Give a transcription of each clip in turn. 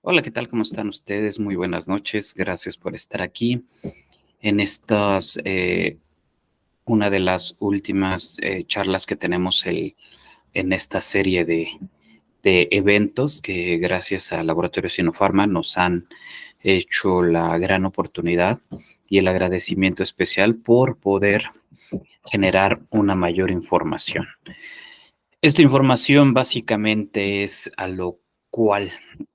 Hola, ¿qué tal? ¿Cómo están ustedes? Muy buenas noches. Gracias por estar aquí en una de las últimas charlas que tenemos en esta serie de eventos que gracias a Laboratorio Sinopharma nos han hecho la gran oportunidad y el agradecimiento especial por poder generar una mayor información. Esta información básicamente es a lo cual,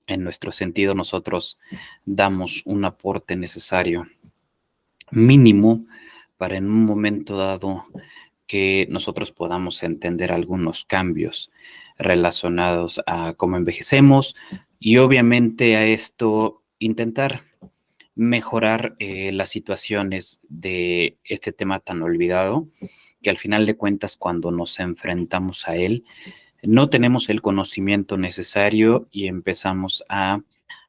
en nuestro sentido, nosotros damos un aporte necesario, mínimo, para en un momento dado que nosotros podamos entender algunos cambios relacionados a cómo envejecemos y obviamente a esto intentar mejorar las situaciones de este tema tan olvidado, que al final de cuentas cuando nos enfrentamos a él, no tenemos el conocimiento necesario y empezamos a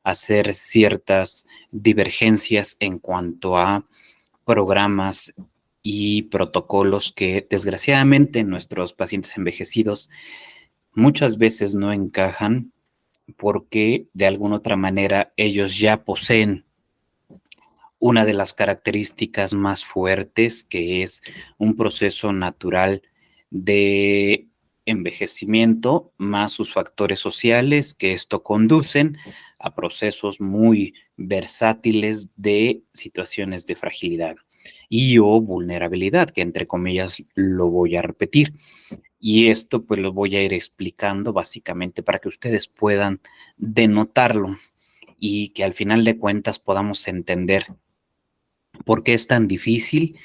hacer ciertas divergencias en cuanto a programas y protocolos que desgraciadamente nuestros pacientes envejecidos muchas veces no encajan porque de alguna otra manera ellos ya poseen una de las características más fuertes, que es un proceso natural de envejecimiento, más sus factores sociales, que esto conducen a procesos muy versátiles de situaciones de fragilidad y o vulnerabilidad, que entre comillas lo voy a repetir. Y esto pues lo voy a ir explicando básicamente para que ustedes puedan denotarlo y que al final de cuentas podamos entender por qué es tan difícil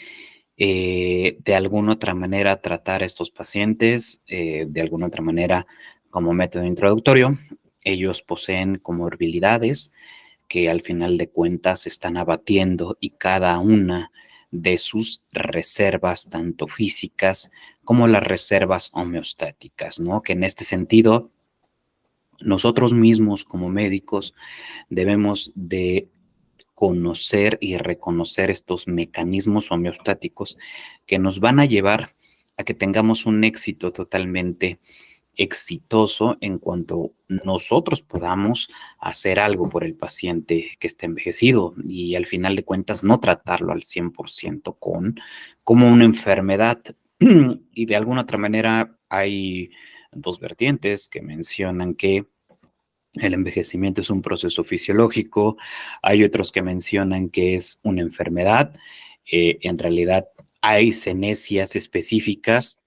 de alguna otra manera tratar a estos pacientes, de alguna otra manera como método introductorio. Ellos poseen comorbilidades que al final de cuentas están abatiendo y cada una de sus reservas, tanto físicas como las reservas homeostáticas, ¿no? Que en este sentido, nosotros mismos como médicos debemos de conocer y reconocer estos mecanismos homeostáticos que nos van a llevar a que tengamos un éxito totalmente exitoso en cuanto nosotros podamos hacer algo por el paciente que está envejecido y al final de cuentas no tratarlo al 100% como una enfermedad. Y de alguna otra manera hay dos vertientes que mencionan que el envejecimiento es un proceso fisiológico, hay otros que mencionan que es una enfermedad. En realidad hay cenesias específicas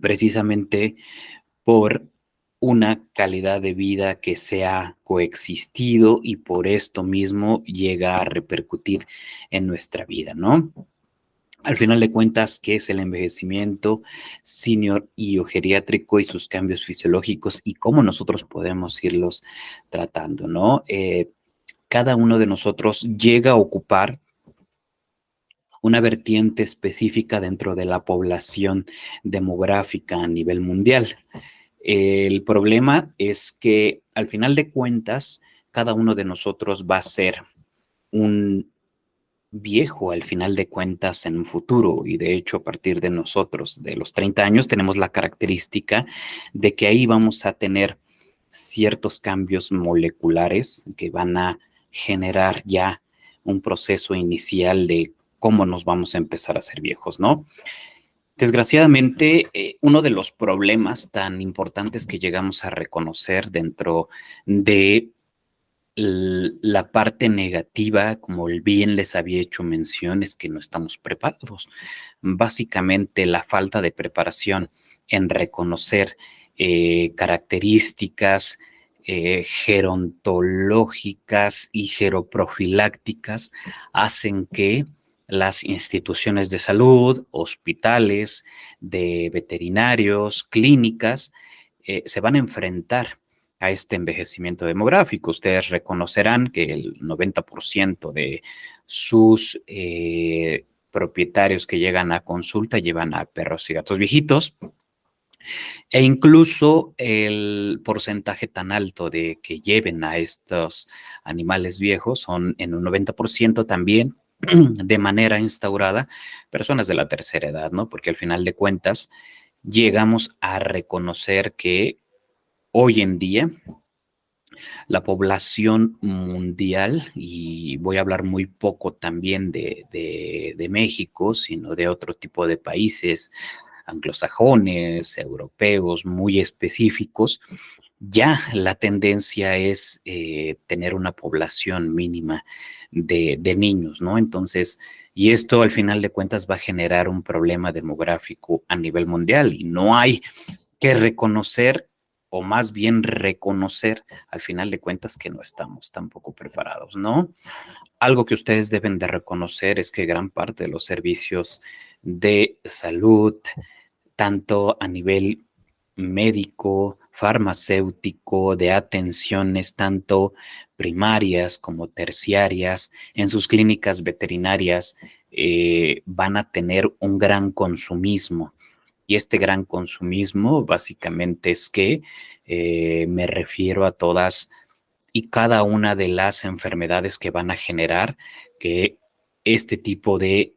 precisamente por una calidad de vida que se ha coexistido y por esto mismo llega a repercutir en nuestra vida, ¿no? Al final de cuentas, ¿qué es el envejecimiento senior y o geriátrico y sus cambios fisiológicos y cómo nosotros podemos irlos tratando, ¿no? Cada uno de nosotros llega a ocupar una vertiente específica dentro de la población demográfica a nivel mundial. El problema es que al final de cuentas, cada uno de nosotros va a ser un viejo al final de cuentas en un futuro y de hecho a partir de nosotros, de los 30 años, tenemos la característica de que ahí vamos a tener ciertos cambios moleculares que van a generar ya un proceso inicial de cómo nos vamos a empezar a ser viejos, ¿no? Desgraciadamente, uno de los problemas tan importantes que llegamos a reconocer dentro de la parte negativa, como bien les había hecho mención, es que no estamos preparados. Básicamente, la falta de preparación en reconocer características gerontológicas y geroprofilácticas hacen que las instituciones de salud, hospitales, de veterinarios, clínicas, se van a enfrentar a este envejecimiento demográfico. Ustedes reconocerán que el 90% de sus propietarios que llegan a consulta llevan a perros y gatos viejitos, e incluso el porcentaje tan alto de que lleven a estos animales viejos son en un 90% también de manera instaurada personas de la tercera edad, ¿no? Porque al final de cuentas llegamos a reconocer que hoy en día la población mundial, y voy a hablar muy poco también de México, sino de otro tipo de países anglosajones, europeos, muy específicos, ya la tendencia es tener una población mínima de niños, ¿no? Entonces, y esto al final de cuentas va a generar un problema demográfico a nivel mundial y no hay que reconocer o más bien reconocer al final de cuentas que no estamos tampoco preparados, ¿no? Algo que ustedes deben de reconocer es que gran parte de los servicios de salud, tanto a nivel médico, farmacéutico, de atenciones tanto primarias como terciarias, en sus clínicas veterinarias, van a tener un gran consumismo. Y este gran consumismo básicamente es que me refiero a todas y cada una de las enfermedades que van a generar que este tipo de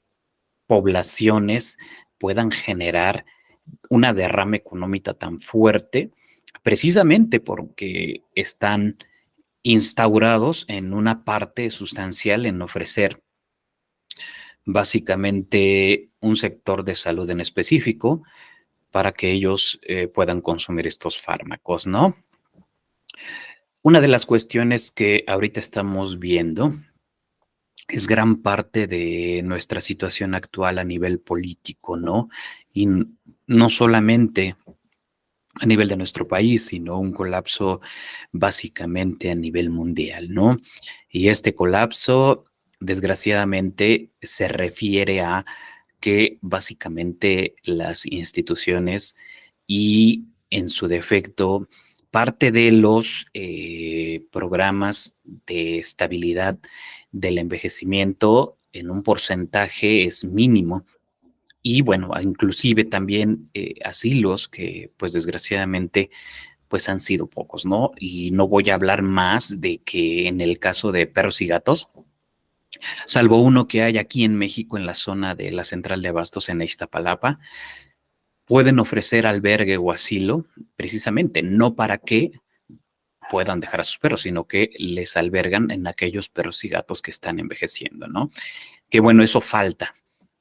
poblaciones puedan generar una derrama económica tan fuerte, precisamente porque están instaurados en una parte sustancial en ofrecer básicamente un sector de salud en específico para que ellos puedan consumir estos fármacos, ¿no? Una de las cuestiones que ahorita estamos viendo es gran parte de nuestra situación actual a nivel político, ¿no? Y no solamente a nivel de nuestro país, sino un colapso básicamente a nivel mundial, ¿no? Y este colapso, desgraciadamente, se refiere a que básicamente las instituciones y en su defecto parte de los programas de estabilidad del envejecimiento en un porcentaje es mínimo y bueno, inclusive también asilos que pues desgraciadamente pues han sido pocos, ¿no? Y no voy a hablar más de que en el caso de perros y gatos, salvo uno que hay aquí en México en la zona de la central de abastos en Iztapalapa, pueden ofrecer albergue o asilo precisamente no para que puedan dejar a sus perros, sino que les albergan en aquellos perros y gatos que están envejeciendo, ¿no? Que bueno, eso falta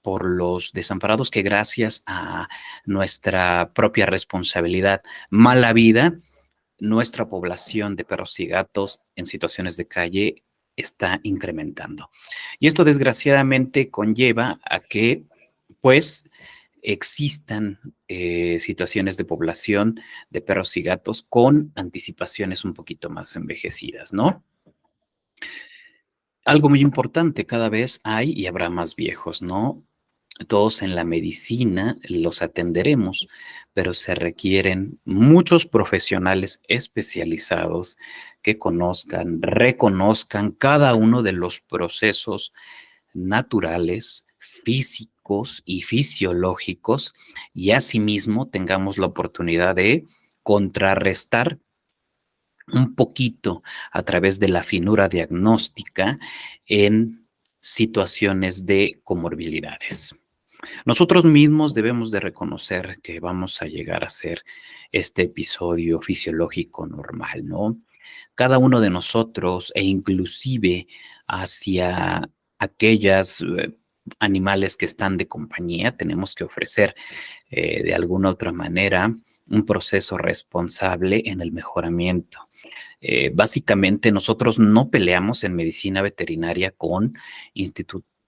por los desamparados que gracias a nuestra propia responsabilidad, mala vida, nuestra población de perros y gatos en situaciones de calle está incrementando. Y esto desgraciadamente conlleva a que, pues, existan situaciones de población de perros y gatos con anticipaciones un poquito más envejecidas, ¿no? Algo muy importante, cada vez hay y habrá más viejos, ¿no? Todos en la medicina los atenderemos, pero se requieren muchos profesionales especializados que conozcan, reconozcan cada uno de los procesos naturales, físicos y fisiológicos y asimismo tengamos la oportunidad de contrarrestar un poquito a través de la finura diagnóstica en situaciones de comorbilidades. Nosotros mismos debemos de reconocer que vamos a llegar a ser este episodio fisiológico normal, ¿no? Cada uno de nosotros e inclusive hacia aquellas animales que están de compañía, tenemos que ofrecer de alguna otra manera un proceso responsable en el mejoramiento. Básicamente nosotros no peleamos en medicina veterinaria con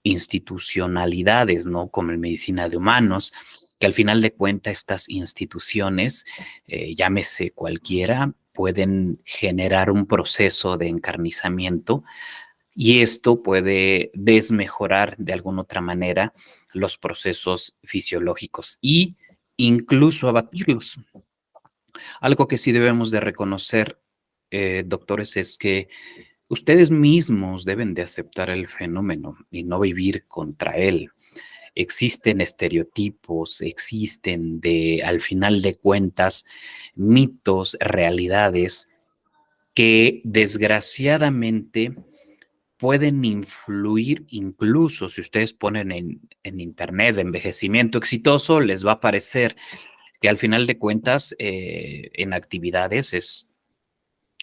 institucionalidades, ¿no? Como en medicina de humanos, que al final de cuentas estas instituciones, llámese cualquiera, pueden generar un proceso de encarnizamiento y esto puede desmejorar de alguna otra manera los procesos fisiológicos y incluso abatirlos. Algo que sí debemos de reconocer, doctores, es que ustedes mismos deben de aceptar el fenómeno y no vivir contra él. Existen estereotipos, existen al final de cuentas, mitos, realidades que desgraciadamente pueden influir, incluso si ustedes ponen en internet envejecimiento exitoso, les va a aparecer que al final de cuentas en actividades es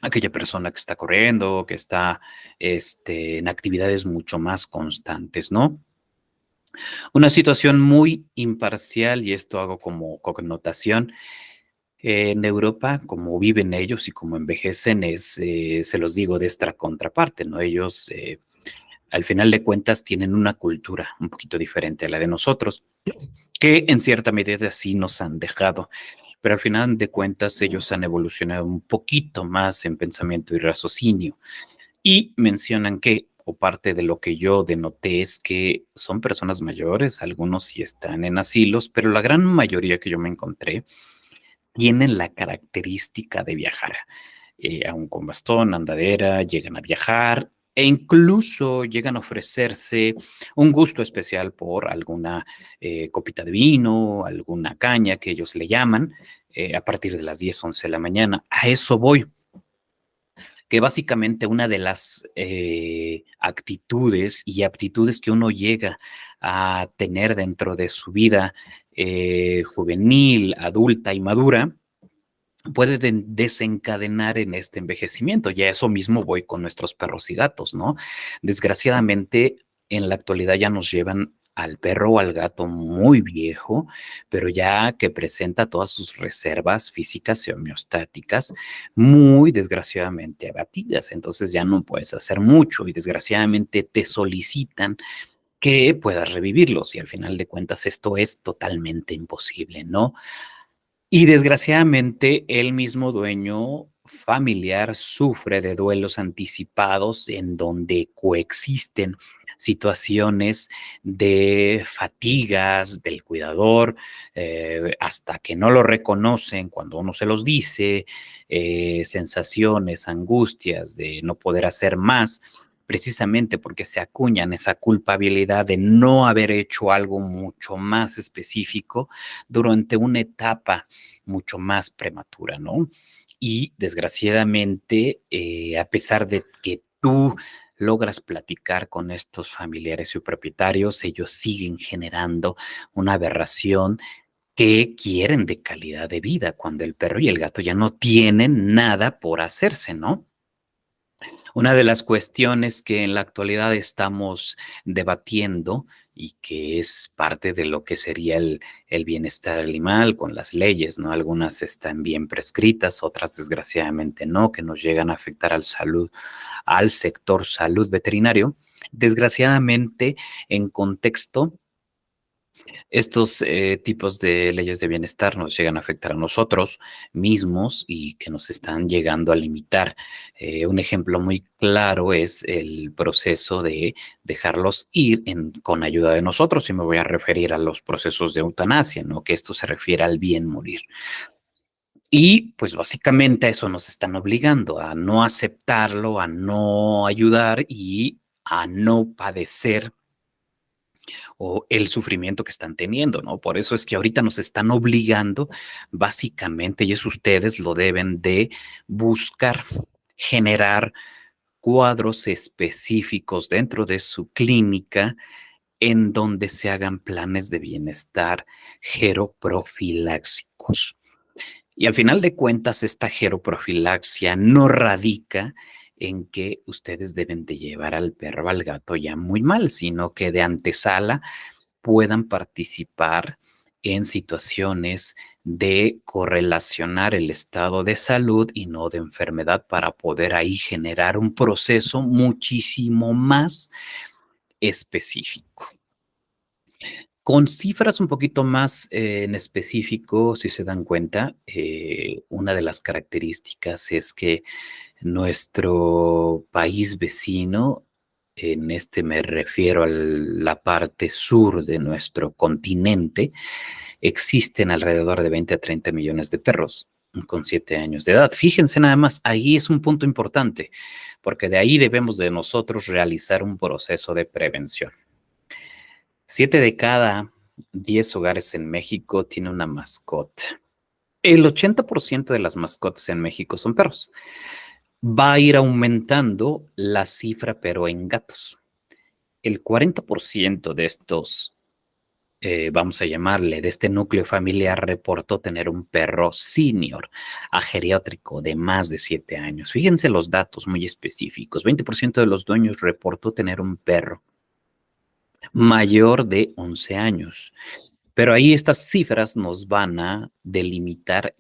aquella persona que está corriendo, que está en actividades mucho más constantes, ¿no? Una situación muy imparcial, y esto hago como connotación, en Europa, como viven ellos y como envejecen, se los digo de esta contraparte, ¿no? Ellos, al final de cuentas, tienen una cultura un poquito diferente a la de nosotros, que en cierta medida sí nos han dejado, pero al final de cuentas ellos han evolucionado un poquito más en pensamiento y raciocinio. Y mencionan que, o parte de lo que yo denoté es que son personas mayores, algunos sí están en asilos, pero la gran mayoría que yo me encontré tienen la característica de viajar, aún con bastón, andadera, llegan a viajar e incluso llegan a ofrecerse un gusto especial por alguna copita de vino, alguna caña que ellos le llaman, a partir de las 10, 11 de la mañana. A eso voy, que básicamente una de las actitudes y aptitudes que uno llega a tener dentro de su vida juvenil, adulta y madura, puede desencadenar en este envejecimiento. Ya eso mismo voy con nuestros perros y gatos, ¿no? Desgraciadamente, en la actualidad ya nos llevan al perro o al gato muy viejo, pero ya que presenta todas sus reservas físicas y homeostáticas muy desgraciadamente abatidas. Entonces ya no puedes hacer mucho y desgraciadamente te solicitan que puedas revivirlos y al final de cuentas esto es totalmente imposible, ¿no? Y desgraciadamente el mismo dueño familiar sufre de duelos anticipados en donde coexisten situaciones de fatigas del cuidador, hasta que no lo reconocen cuando uno se los dice, sensaciones, angustias de no poder hacer más, precisamente porque se acuñan esa culpabilidad de no haber hecho algo mucho más específico durante una etapa mucho más prematura, ¿no? Y desgraciadamente, a pesar de que tú logras platicar con estos familiares y propietarios, ellos siguen generando una aberración que quieren de calidad de vida, cuando el perro y el gato ya no tienen nada por hacerse, ¿no? Una de las cuestiones que en la actualidad estamos debatiendo y que es parte de lo que sería el bienestar animal con las leyes, ¿no? Algunas están bien prescritas, otras desgraciadamente no, que nos llegan a afectar al sector salud veterinario. Desgraciadamente, en contexto, estos tipos de leyes de bienestar nos llegan a afectar a nosotros mismos y que nos están llegando a limitar. Un ejemplo muy claro es el proceso de dejarlos ir con ayuda de nosotros, y me voy a referir a los procesos de eutanasia, ¿no? Que esto se refiere al bien morir. Y pues básicamente a eso nos están obligando, a no aceptarlo, a no ayudar y a no padecer o el sufrimiento que están teniendo, ¿no? Por eso es que ahorita nos están obligando, básicamente, y es ustedes lo deben de buscar, generar cuadros específicos dentro de su clínica en donde se hagan planes de bienestar geroprofiláxicos. Y al final de cuentas, esta geroprofilaxia no radica en que ustedes deben de llevar al perro o al gato ya muy mal, sino que de antesala puedan participar en situaciones de correlacionar el estado de salud y no de enfermedad, para poder ahí generar un proceso muchísimo más específico. Con cifras un poquito más en específico, si se dan cuenta, una de las características es que nuestro país vecino, en este me refiero a la parte sur de nuestro continente, existen alrededor de 20 a 30 millones de perros con 7 años de edad. Fíjense nada más, ahí es un punto importante, porque de ahí debemos de nosotros realizar un proceso de prevención. 7 de cada 10 hogares en México tiene una mascota. El 80% de las mascotas en México son perros. Va a ir aumentando la cifra, pero en gatos. El 40% de estos vamos a llamarle, de este núcleo familiar reportó tener un perro senior, ageriátrico de más de 7 años. Fíjense los datos muy específicos. 20% de los dueños reportó tener un perro mayor de 11 años. Pero ahí estas cifras nos van a delimitar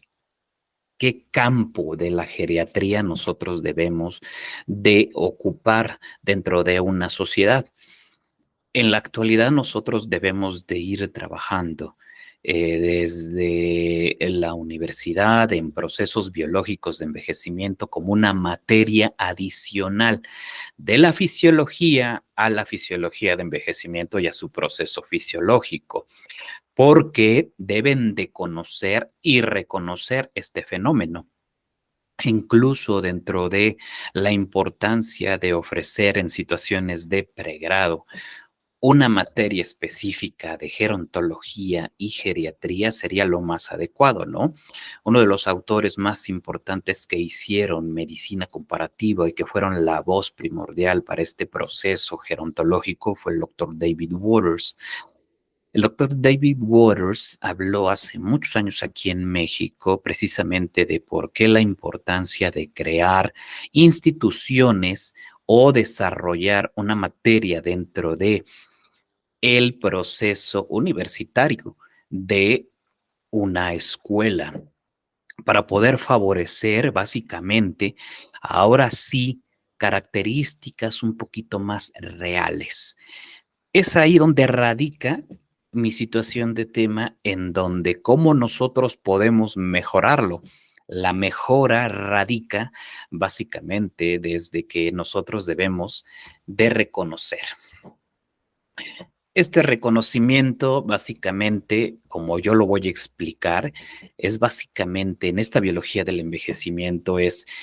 qué campo de la geriatría nosotros debemos de ocupar dentro de una sociedad. En la actualidad nosotros debemos de ir trabajando desde la universidad en procesos biológicos de envejecimiento como una materia adicional de la fisiología a la fisiología de envejecimiento y a su proceso fisiológico, porque deben de conocer y reconocer este fenómeno. Incluso dentro de la importancia de ofrecer en situaciones de pregrado una materia específica de gerontología y geriatría sería lo más adecuado, ¿no? Uno de los autores más importantes que hicieron medicina comparativa y que fueron la voz primordial para este proceso gerontológico fue el doctor David Waters. El doctor David Waters habló hace muchos años aquí en México precisamente de por qué la importancia de crear instituciones o desarrollar una materia dentro de el proceso universitario de una escuela para poder favorecer básicamente, ahora sí, características un poquito más reales. Es ahí donde radica mi situación de tema, en donde cómo nosotros podemos mejorarlo. La mejora radica básicamente desde que nosotros debemos de reconocer. Este reconocimiento, básicamente, como yo lo voy a explicar, es básicamente en esta biología del envejecimiento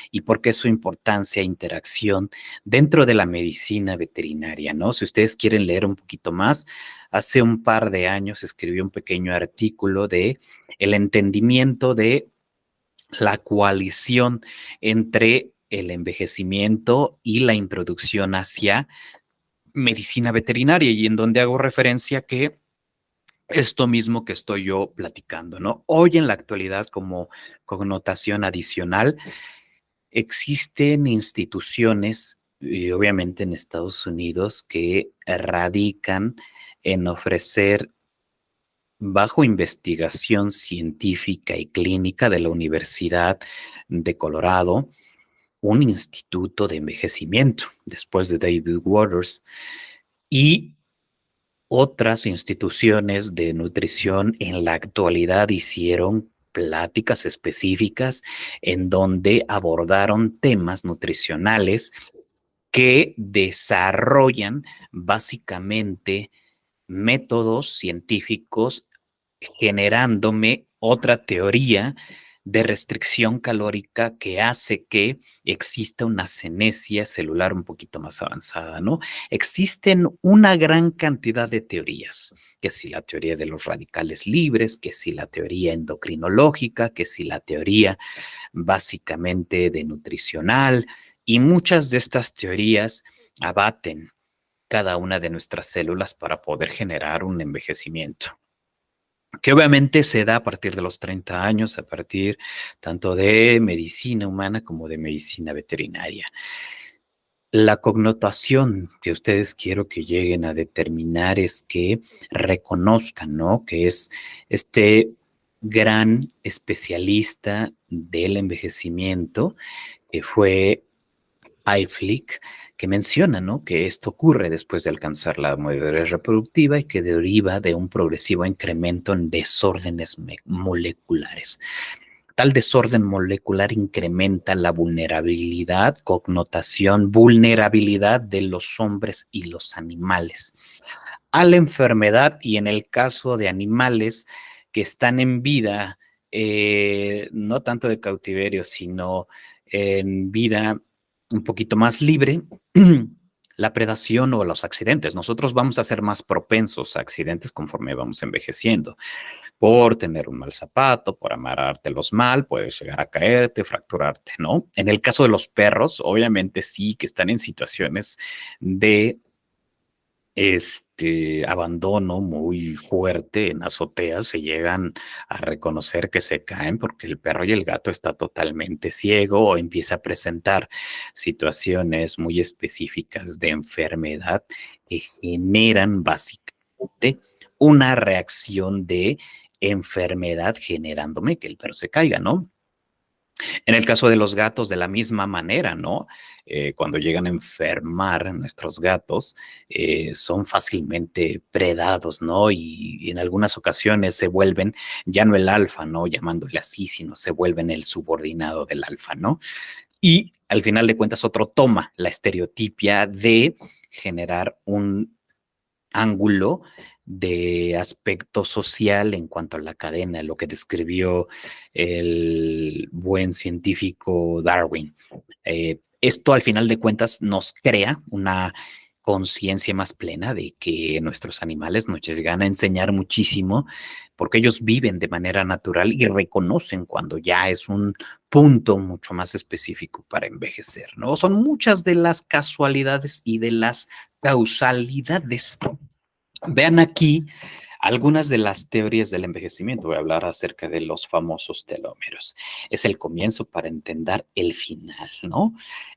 y por qué su importancia e interacción dentro de la medicina veterinaria, ¿no? Si ustedes quieren leer un poquito más, hace un par de años escribí un pequeño artículo de el entendimiento de la coalición entre el envejecimiento y la introducción hacia medicina veterinaria, y en donde hago referencia que esto mismo que estoy yo platicando, ¿no? Hoy en la actualidad, como connotación adicional, existen instituciones, y obviamente en Estados Unidos, que radican en ofrecer, bajo investigación científica y clínica de la Universidad de Colorado, un instituto de envejecimiento, después de David Waters, y otras instituciones de nutrición en la actualidad hicieron pláticas específicas en donde abordaron temas nutricionales que desarrollan básicamente métodos científicos, generándome otra teoría de restricción calórica que hace que exista una senecia celular un poquito más avanzada, ¿no? Existen una gran cantidad de teorías, que si la teoría de los radicales libres, que si la teoría endocrinológica, que si la teoría básicamente de nutricional, y muchas de estas teorías abaten cada una de nuestras células para poder generar un envejecimiento, que obviamente se da a partir de los 30 años, a partir tanto de medicina humana como de medicina veterinaria. La connotación que ustedes quiero que lleguen a determinar es que reconozcan, ¿no? Que es este gran especialista del envejecimiento, que fue Hayflick, que menciona, ¿no?, que esto ocurre después de alcanzar la madurez reproductiva y que deriva de un progresivo incremento en desórdenes moleculares. Tal desorden molecular incrementa la vulnerabilidad, connotación, vulnerabilidad de los hombres y los animales a la enfermedad, y en el caso de animales que están en vida, no tanto de cautiverio, sino en vida un poquito más libre, la predación o los accidentes. Nosotros vamos a ser más propensos a accidentes conforme vamos envejeciendo. Por tener un mal zapato, por amarrártelos mal, puedes llegar a caerte, fracturarte, ¿no? En el caso de los perros, obviamente sí que están en situaciones de abandono muy fuerte en azoteas, se llegan a reconocer que se caen porque el perro y el gato está totalmente ciego o empieza a presentar situaciones muy específicas de enfermedad que generan básicamente una reacción de enfermedad generándome que el perro se caiga, ¿no? En el caso de los gatos, de la misma manera, ¿no? Cuando llegan a enfermar nuestros gatos, son fácilmente predados, ¿no? Y en algunas ocasiones se vuelven ya no el alfa, ¿no? Llamándole así, sino se vuelven el subordinado del alfa, ¿no? Y al final de cuentas, otro toma la estereotipia de generar un ángulo de aspecto social en cuanto a la cadena, lo que describió el buen científico Darwin. Esto al final de cuentas nos crea una conciencia más plena de que nuestros animales nos llegan a enseñar muchísimo porque ellos viven de manera natural y reconocen cuando ya es un punto mucho más específico para envejecer, ¿no? Son muchas de las casualidades y de las causalidades. Vean aquí algunas de las teorías del envejecimiento. Voy a hablar acerca de los famosos telómeros. Es el comienzo para entender el final, ¿no?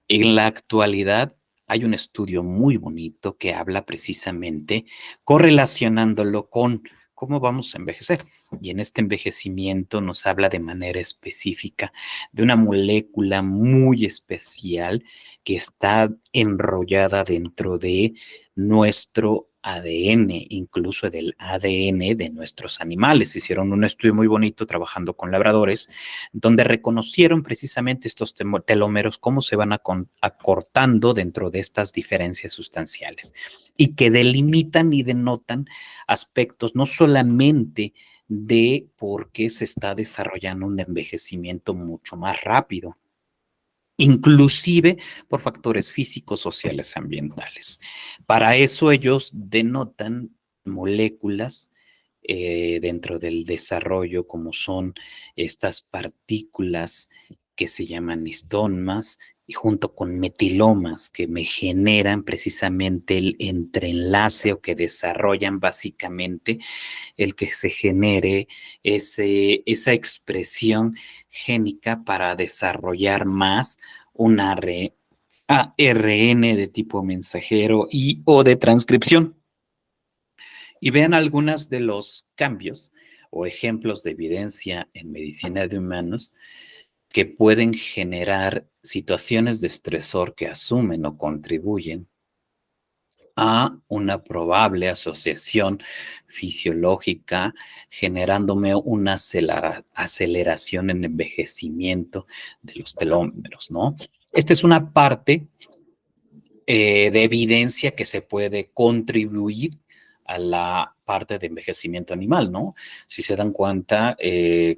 En la actualidad hay un estudio muy bonito que habla precisamente correlacionándolo con cómo vamos a envejecer. Y en este envejecimiento nos habla de manera específica de una molécula muy especial que está enrollada dentro de nuestro ADN, incluso del ADN de nuestros animales. Hicieron un estudio muy bonito trabajando con labradores, donde reconocieron precisamente estos telómeros, cómo se van acortando dentro de estas diferencias sustanciales y que delimitan y denotan aspectos no solamente de por qué se está desarrollando un envejecimiento mucho más rápido, inclusive por factores físicos, sociales, ambientales. Para eso ellos denotan moléculas dentro del desarrollo, como son estas partículas que se llaman histomas, y junto con metilomas que me generan precisamente el entreenlace o que desarrollan básicamente el que se genere esa expresión génica para desarrollar más un ARN de tipo mensajero y o de transcripción. Y vean algunos de los cambios o ejemplos de evidencia en medicina de humanos que pueden generar situaciones de estresor que asumen o contribuyen a una probable asociación fisiológica, generándome una aceleración en envejecimiento de los telómeros, ¿no? Esta es una parte de evidencia que se puede contribuir a la parte de envejecimiento animal, ¿no? Si se dan cuenta,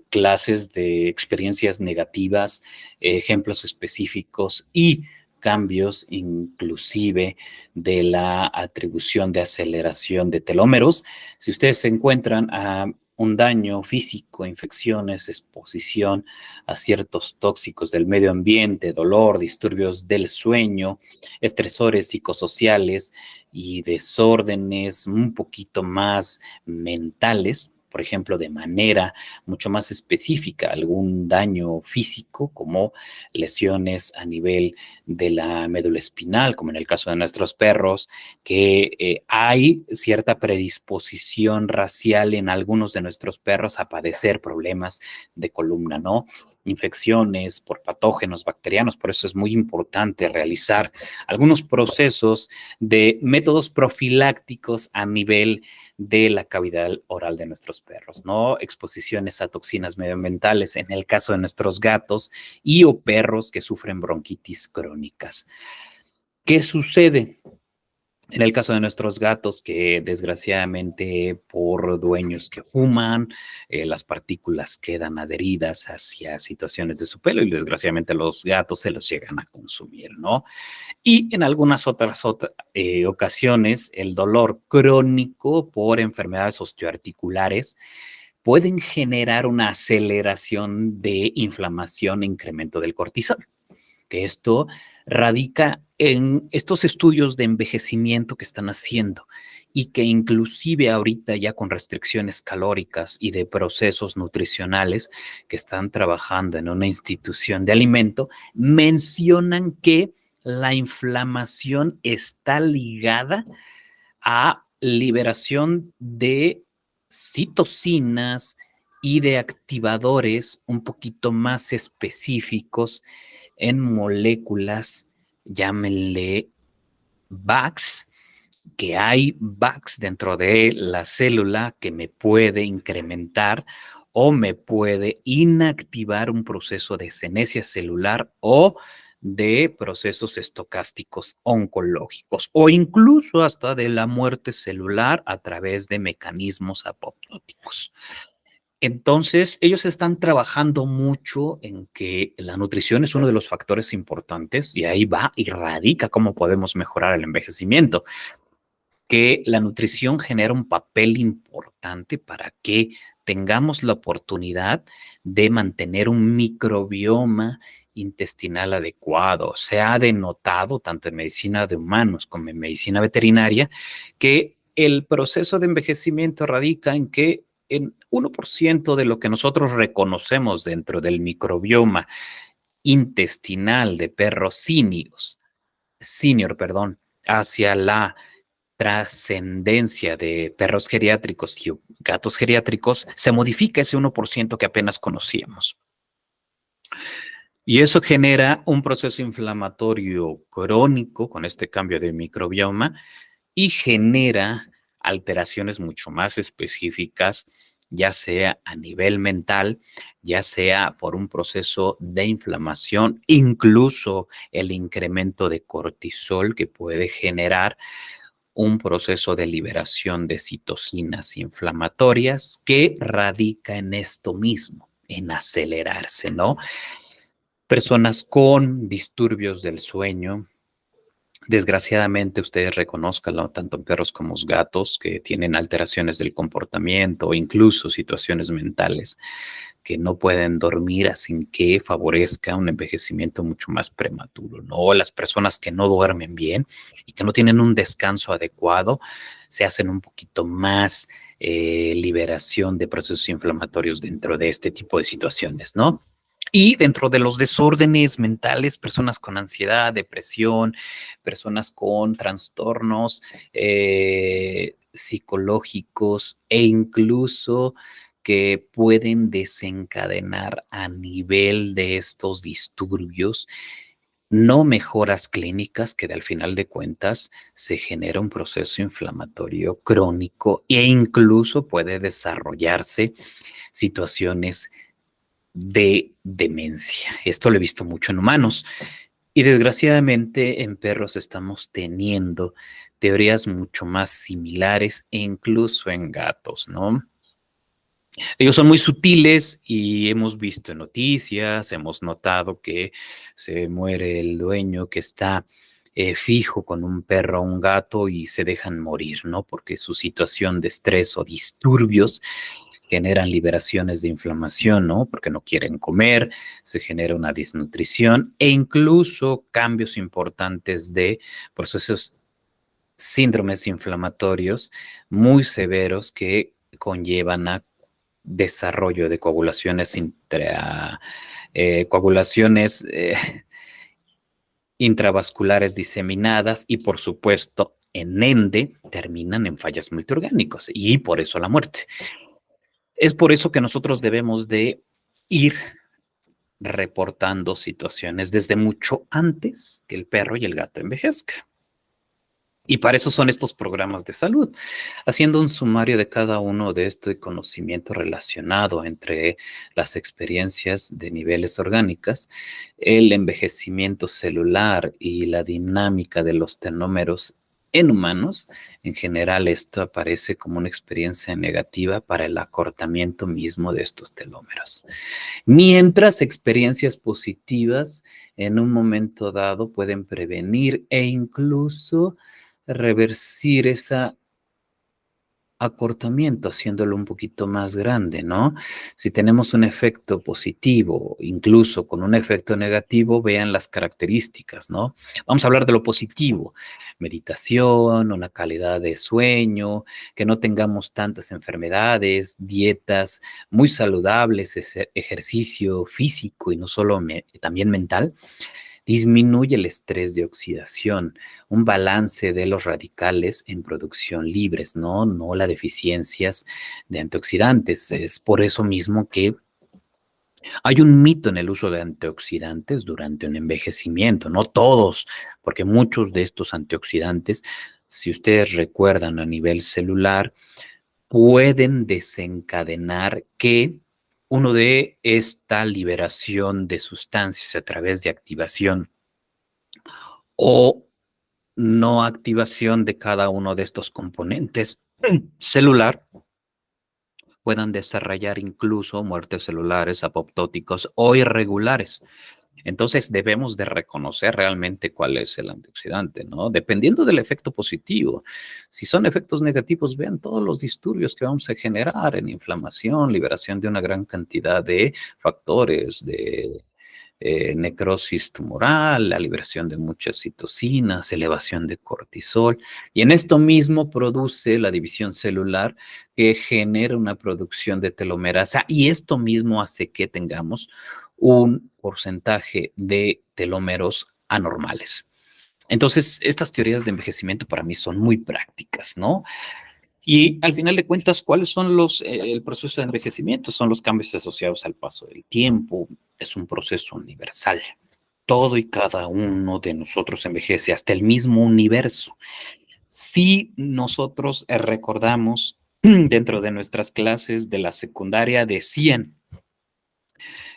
clases de experiencias negativas, ejemplos específicos y cambios inclusive de la atribución de aceleración de telómeros. Si ustedes se encuentran a un daño físico, infecciones, exposición a ciertos tóxicos del medio ambiente, dolor, disturbios del sueño, estresores psicosociales y desórdenes un poquito más mentales, por ejemplo, de manera mucho más específica, algún daño físico como lesiones a nivel de la médula espinal, como en el caso de nuestros perros, que hay cierta predisposición racial en algunos de nuestros perros a padecer problemas de columna, ¿no? Infecciones por patógenos bacterianos. Por eso es muy importante realizar algunos procesos de métodos profilácticos a nivel de la cavidad oral de nuestros perros, ¿no? Exposiciones a toxinas medioambientales en el caso de nuestros gatos y o perros que sufren bronquitis crónicas. ¿Qué sucede? En el caso de nuestros gatos, que desgraciadamente por dueños que fuman, las partículas quedan adheridas hacia situaciones de su pelo y desgraciadamente los gatos se los llegan a consumir, ¿no? Y en algunas otras ocasiones, el dolor crónico por enfermedades osteoarticulares pueden generar una aceleración de inflamación e incremento del cortisol. que esto radica en estos estudios de envejecimiento que están haciendo y que inclusive ahorita ya con restricciones calóricas y de procesos nutricionales que están trabajando en una institución de alimento, mencionan que la inflamación está ligada a liberación de citocinas y de activadores un poquito más específicos en moléculas, llámenle VAX, que hay VAX dentro de la célula que me puede incrementar o me puede inactivar un proceso de senecia celular o de procesos estocásticos oncológicos o incluso hasta de la muerte celular a través de mecanismos apoptóticos. Entonces, ellos están trabajando mucho en que la nutrición es uno de los factores importantes y ahí va y radica cómo podemos mejorar el envejecimiento, que la nutrición genera un papel importante para que tengamos la oportunidad de mantener un microbioma intestinal adecuado. Se ha denotado, tanto en medicina de humanos como en medicina veterinaria, que el proceso de envejecimiento radica en que en 1% de lo que nosotros reconocemos dentro del microbioma intestinal de perros senior, hacia la trascendencia de perros geriátricos y gatos geriátricos, se modifica ese 1% que apenas conocíamos. Y eso genera un proceso inflamatorio crónico con este cambio de microbioma y genera alteraciones mucho más específicas, ya sea a nivel mental, ya sea por un proceso de inflamación, incluso el incremento de cortisol que puede generar un proceso de liberación de citocinas inflamatorias que radica en esto mismo, en acelerarse, ¿no? Personas con disturbios del sueño, desgraciadamente ustedes reconozcanlo, tanto en perros como en gatos que tienen alteraciones del comportamiento o incluso situaciones mentales que no pueden dormir, hacen que favorezca un envejecimiento mucho más prematuro, ¿no? Las personas que no duermen bien y que no tienen un descanso adecuado, se hacen un poquito más liberación de procesos inflamatorios dentro de este tipo de situaciones, ¿no? Y dentro de los desórdenes mentales, personas con ansiedad, depresión, personas con trastornos psicológicos e incluso que pueden desencadenar a nivel de estos disturbios no mejoras clínicas, que al final de cuentas se genera un proceso inflamatorio crónico e incluso puede desarrollarse situaciones de demencia. Esto lo he visto mucho en humanos y desgraciadamente en perros estamos teniendo teorías mucho más similares e incluso en gatos, ¿no? Ellos son muy sutiles y hemos visto en noticias, hemos notado que se muere el dueño que está fijo con un perro o un gato y se dejan morir, ¿no? Porque su situación de estrés o disturbios generan liberaciones de inflamación, ¿no? Porque no quieren comer, se genera una desnutrición e incluso cambios importantes de procesos, síndromes inflamatorios muy severos que conllevan a desarrollo de coagulaciones intravasculares diseminadas y, por supuesto, en ende terminan en fallas multiorgánicos y por eso la muerte. Es por eso que nosotros debemos de ir reportando situaciones desde mucho antes que el perro y el gato envejezcan. Y para eso son estos programas de salud, haciendo un sumario de cada uno de este conocimiento relacionado entre las experiencias de niveles orgánicas, el envejecimiento celular y la dinámica de los telómeros en humanos. En general, esto aparece como una experiencia negativa para el acortamiento mismo de estos telómeros. Mientras experiencias positivas en un momento dado pueden prevenir e incluso reversir esa acortamiento, haciéndolo un poquito más grande, ¿no? Si tenemos un efecto positivo, incluso con un efecto negativo, vean las características, ¿no? Vamos a hablar de lo positivo: meditación, una calidad de sueño, que no tengamos tantas enfermedades, dietas muy saludables, ejercicio físico y no solo también mental. Disminuye el estrés de oxidación, un balance de los radicales en producción libres, ¿no? No las deficiencias de antioxidantes. Es por eso mismo que hay un mito en el uso de antioxidantes durante un envejecimiento, no todos, porque muchos de estos antioxidantes, si ustedes recuerdan a nivel celular, pueden desencadenar que uno de esta liberación de sustancias a través de activación o no activación de cada uno de estos componentes celular puedan desarrollar incluso muertes celulares, apoptóticos o irregulares. Entonces debemos de reconocer realmente cuál es el antioxidante, ¿no? Dependiendo del efecto positivo. Si son efectos negativos, vean todos los disturbios que vamos a generar en inflamación, liberación de una gran cantidad de factores, de necrosis tumoral, la liberación de muchas citocinas, elevación de cortisol, y en esto mismo produce la división celular que genera una producción de telomerasa, y esto mismo hace que tengamos un porcentaje de telómeros anormales. Entonces, estas teorías de envejecimiento para mí son muy prácticas, ¿no? Y al final de cuentas, ¿cuáles son el proceso de envejecimiento? Son los cambios asociados al paso del tiempo. Es un proceso universal. Todo y cada uno de nosotros envejece, hasta el mismo universo. Si nosotros recordamos dentro de nuestras clases de la secundaria, decían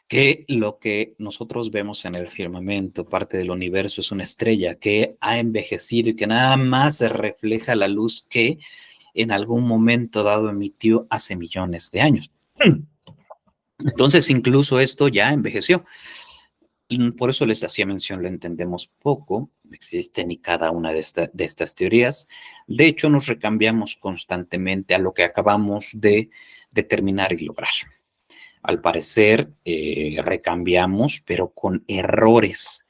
que lo que nosotros vemos en el firmamento, parte del universo, es una estrella que ha envejecido y que nada más refleja la luz que en algún momento dado emitió hace millones de años. Entonces, incluso esto ya envejeció. Por eso les hacía mención, lo entendemos poco, existen y cada una de estas teorías. De hecho, nos recambiamos constantemente a lo que acabamos de determinar y lograr. Al parecer, recambiamos, pero con errores,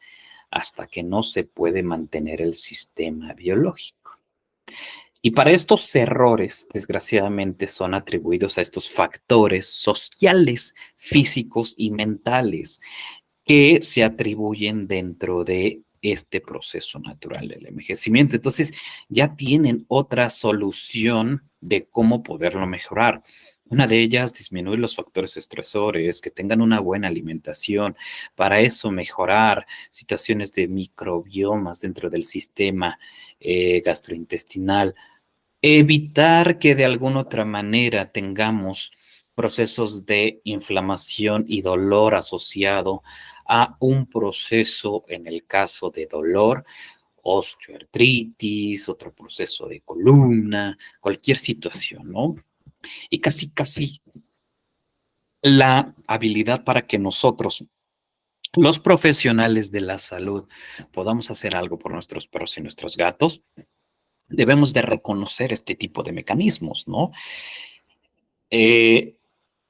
hasta que no se puede mantener el sistema biológico. Y para estos errores, desgraciadamente, son atribuidos a estos factores sociales, físicos y mentales que se atribuyen dentro de este proceso natural del envejecimiento. Entonces, ya tienen otra solución de cómo poderlo mejorar. Una de ellas, disminuir los factores estresores, que tengan una buena alimentación. Para eso, mejorar situaciones de microbiomas dentro del sistema gastrointestinal. Evitar que de alguna otra manera tengamos procesos de inflamación y dolor asociado a un proceso, en el caso de dolor, osteoartritis, otro proceso de columna, cualquier situación, ¿no? Y casi la habilidad para que nosotros, los profesionales de la salud, podamos hacer algo por nuestros perros y nuestros gatos, debemos de reconocer este tipo de mecanismos, ¿no? Eh,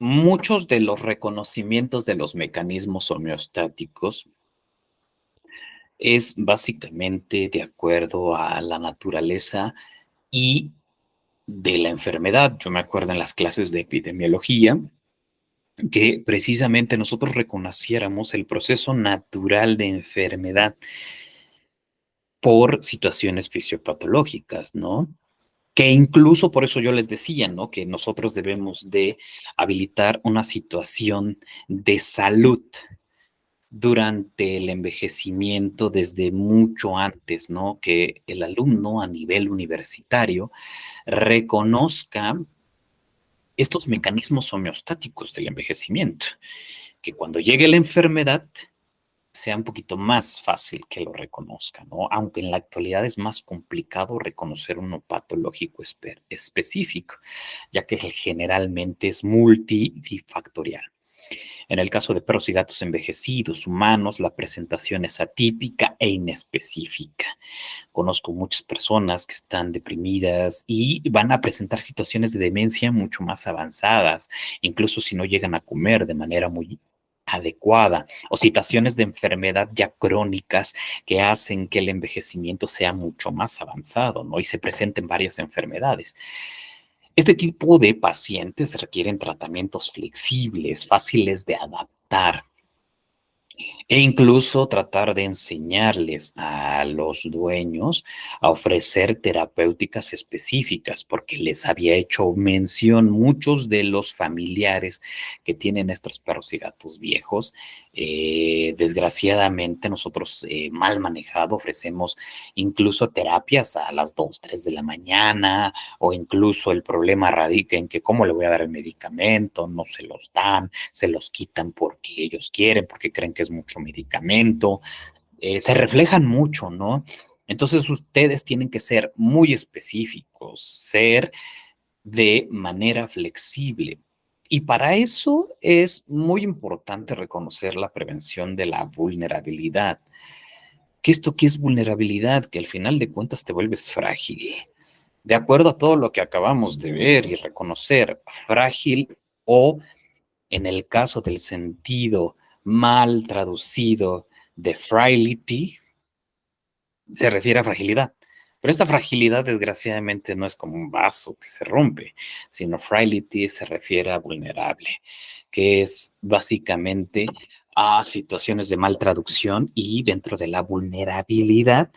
Muchos de los reconocimientos de los mecanismos homeostáticos es básicamente de acuerdo a la naturaleza y de la enfermedad. Yo me acuerdo en las clases de epidemiología que precisamente nosotros reconociéramos el proceso natural de enfermedad por situaciones fisiopatológicas, ¿no? Que incluso por eso yo les decía, ¿no? Que nosotros debemos de habilitar una situación de salud durante el envejecimiento desde mucho antes, ¿no? Que el alumno a nivel universitario reconozca estos mecanismos homeostáticos del envejecimiento, que cuando llegue la enfermedad sea un poquito más fácil que lo reconozca, ¿no? Aunque en la actualidad es más complicado reconocer uno patológico específico, ya que generalmente es multifactorial. En el caso de perros y gatos envejecidos, humanos, la presentación es atípica e inespecífica. Conozco muchas personas que están deprimidas y van a presentar situaciones de demencia mucho más avanzadas, incluso si no llegan a comer de manera muy adecuada, o situaciones de enfermedad ya crónicas que hacen que el envejecimiento sea mucho más avanzado, ¿no? Y se presenten varias enfermedades. Este tipo de pacientes requieren tratamientos flexibles, fáciles de adaptar, e incluso tratar de enseñarles a los dueños a ofrecer terapéuticas específicas, porque les había hecho mención muchos de los familiares que tienen estos perros y gatos viejos. Desgraciadamente, nosotros mal manejado ofrecemos incluso terapias a las 2, 3 de la mañana, o incluso el problema radica en que cómo le voy a dar el medicamento, no se los dan, se los quitan porque ellos quieren, porque creen que es mucho medicamento, se reflejan mucho, ¿no? Entonces ustedes tienen que ser muy específicos, ser de manera flexible. Y para eso es muy importante reconocer la prevención de la vulnerabilidad. ¿Qué es vulnerabilidad? Que al final de cuentas te vuelves frágil. De acuerdo a todo lo que acabamos de ver y reconocer, frágil o en el caso del sentido mal traducido de frailty, se refiere a fragilidad. Pero esta fragilidad, desgraciadamente, no es como un vaso que se rompe, sino frailty se refiere a vulnerable, que es básicamente a situaciones de mal traducción, y dentro de la vulnerabilidad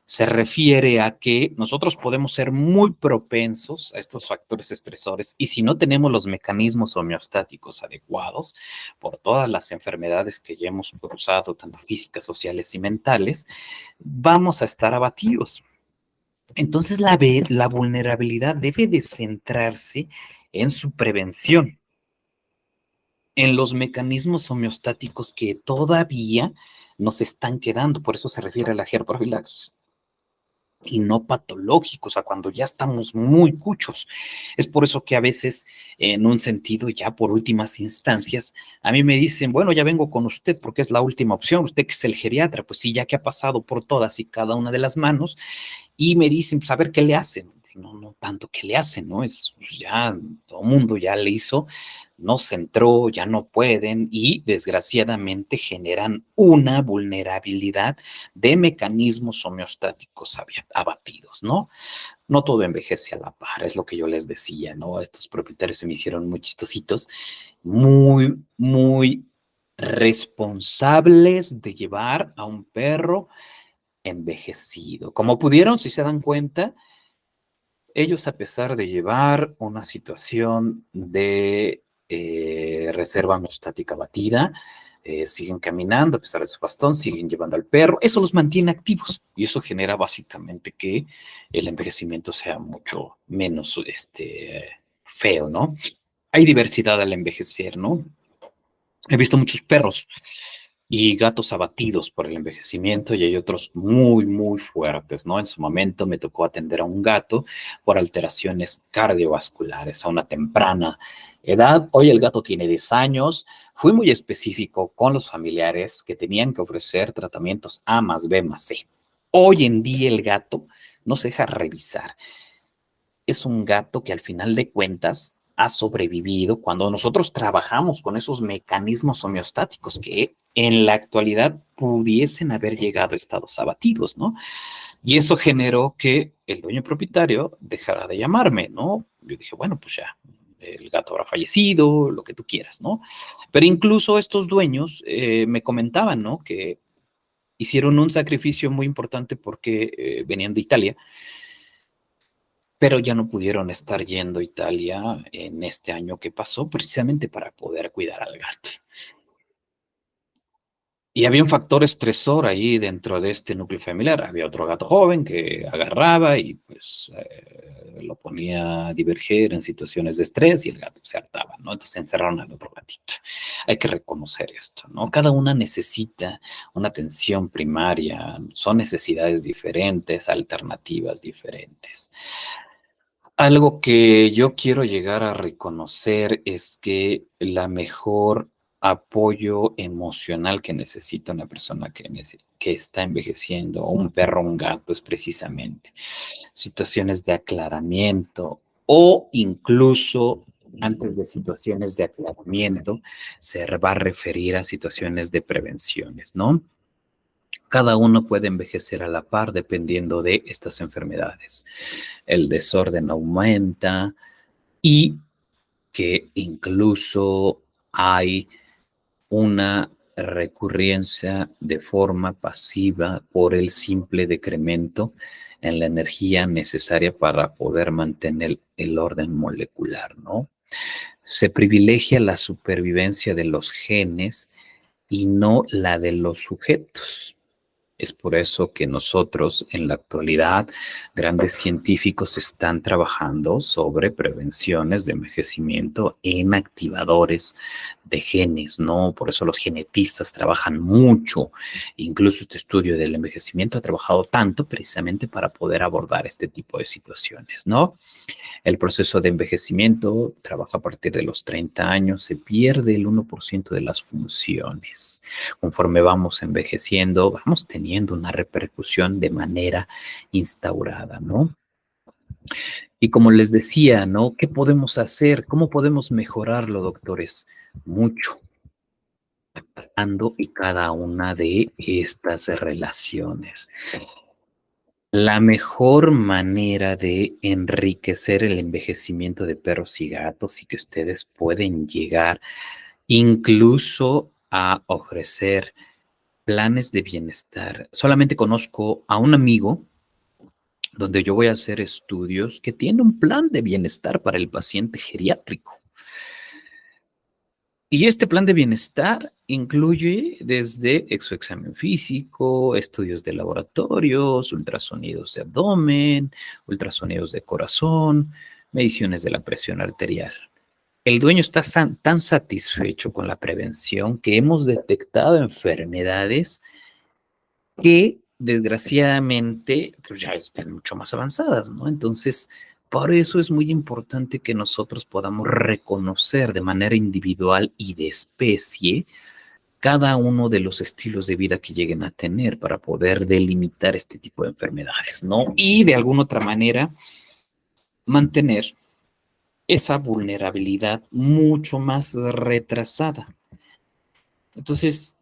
se refiere a que nosotros podemos ser muy propensos a estos factores estresores, y si no tenemos los mecanismos homeostáticos adecuados por todas las enfermedades que ya hemos cruzado, tanto físicas, sociales y mentales, vamos a estar abatidos. Entonces la vulnerabilidad debe de centrarse en su prevención, en los mecanismos homeostáticos que todavía nos están quedando. Por eso se refiere a la profilaxis y no patológicos, a cuando ya estamos muy cuchos. Es por eso que a veces, en un sentido, ya por últimas instancias, a mí me dicen, bueno, ya vengo con usted porque es la última opción, usted que es el geriatra, pues sí, ya que ha pasado por todas y cada una de las manos, y me dicen, pues a ver qué le hacen. No, no tanto qué le hacen, ¿no? Es pues, ya todo el mundo ya le hizo, no se entró, ya no pueden, y desgraciadamente generan una vulnerabilidad de mecanismos homeostáticos abatidos, ¿no? No todo envejece a la par, es lo que yo les decía, ¿no? Estos propietarios se me hicieron muy chistositos, muy, muy responsables de llevar a un perro envejecido. Como pudieron, si se dan cuenta, ellos, a pesar de llevar una situación de reserva homeostática batida, siguen caminando a pesar de su bastón, siguen llevando al perro. Eso los mantiene activos, y eso genera básicamente que el envejecimiento sea mucho menos feo, ¿no? Hay diversidad al envejecer, ¿no? He visto muchos perros y gatos abatidos por el envejecimiento, y hay otros muy, muy fuertes, ¿no? En su momento me tocó atender a un gato por alteraciones cardiovasculares a una temprana edad. Hoy el gato tiene 10 años. Fui muy específico con los familiares que tenían que ofrecer tratamientos A más B más C. Hoy en día el gato no se deja revisar. Es un gato que al final de cuentas ha sobrevivido cuando nosotros trabajamos con esos mecanismos homeostáticos que en la actualidad pudiesen haber llegado a estados abatidos, ¿no? Y eso generó que el dueño propietario dejara de llamarme, ¿no? Yo dije, bueno, pues ya, el gato habrá fallecido, lo que tú quieras, ¿no? Pero incluso estos dueños me comentaban, ¿no? Que hicieron un sacrificio muy importante porque venían de Italia, pero ya no pudieron estar yendo a Italia en este año que pasó, precisamente para poder cuidar al gato. Y había un factor estresor ahí dentro de este núcleo familiar. Había otro gato joven que agarraba y pues lo ponía a diverger en situaciones de estrés, y el gato se hartaba, ¿no? Entonces encerraron al otro gatito. Hay que reconocer esto, ¿no? Cada una necesita una atención primaria, son necesidades diferentes, alternativas diferentes. Algo que yo quiero llegar a reconocer es que la mejor apoyo emocional que necesita una persona que está envejeciendo, o un perro, un gato, es precisamente situaciones de aclaramiento, o incluso antes de situaciones de aclaramiento se va a referir a situaciones de prevenciones, ¿no? Cada uno puede envejecer a la par dependiendo de estas enfermedades. El desorden aumenta y que incluso hay una recurrencia de forma pasiva por el simple decremento en la energía necesaria para poder mantener el orden molecular, ¿no? Se privilegia la supervivencia de los genes y no la de los sujetos. Es por eso que nosotros en la actualidad, grandes científicos están trabajando sobre prevenciones de envejecimiento en activadores de genes, ¿no? Por eso los genetistas trabajan mucho. Incluso este estudio del envejecimiento ha trabajado tanto precisamente para poder abordar este tipo de situaciones, ¿no? El proceso de envejecimiento trabaja a partir de los 30 años, se pierde el 1% de las funciones. Conforme vamos envejeciendo, vamos teniendo una repercusión de manera instaurada, ¿no? Y como les decía, ¿no? ¿Qué podemos hacer? ¿Cómo podemos mejorarlo, doctores? Mucho, atacando y cada una de estas relaciones. La mejor manera de enriquecer el envejecimiento de perros y gatos y que ustedes pueden llegar incluso a ofrecer planes de bienestar. Solamente conozco a un amigo donde yo voy a hacer estudios que tiene un plan de bienestar para el paciente geriátrico. Y este plan de bienestar incluye desde exoexamen físico, estudios de laboratorios, ultrasonidos de abdomen, ultrasonidos de corazón, mediciones de la presión arterial. El dueño está tan satisfecho con la prevención que hemos detectado enfermedades que desgraciadamente pues ya están mucho más avanzadas, ¿no? Entonces, por eso es muy importante que nosotros podamos reconocer de manera individual y de especie cada uno de los estilos de vida que lleguen a tener para poder delimitar este tipo de enfermedades, ¿no? Y de alguna otra manera mantener esa vulnerabilidad mucho más retrasada. Entonces,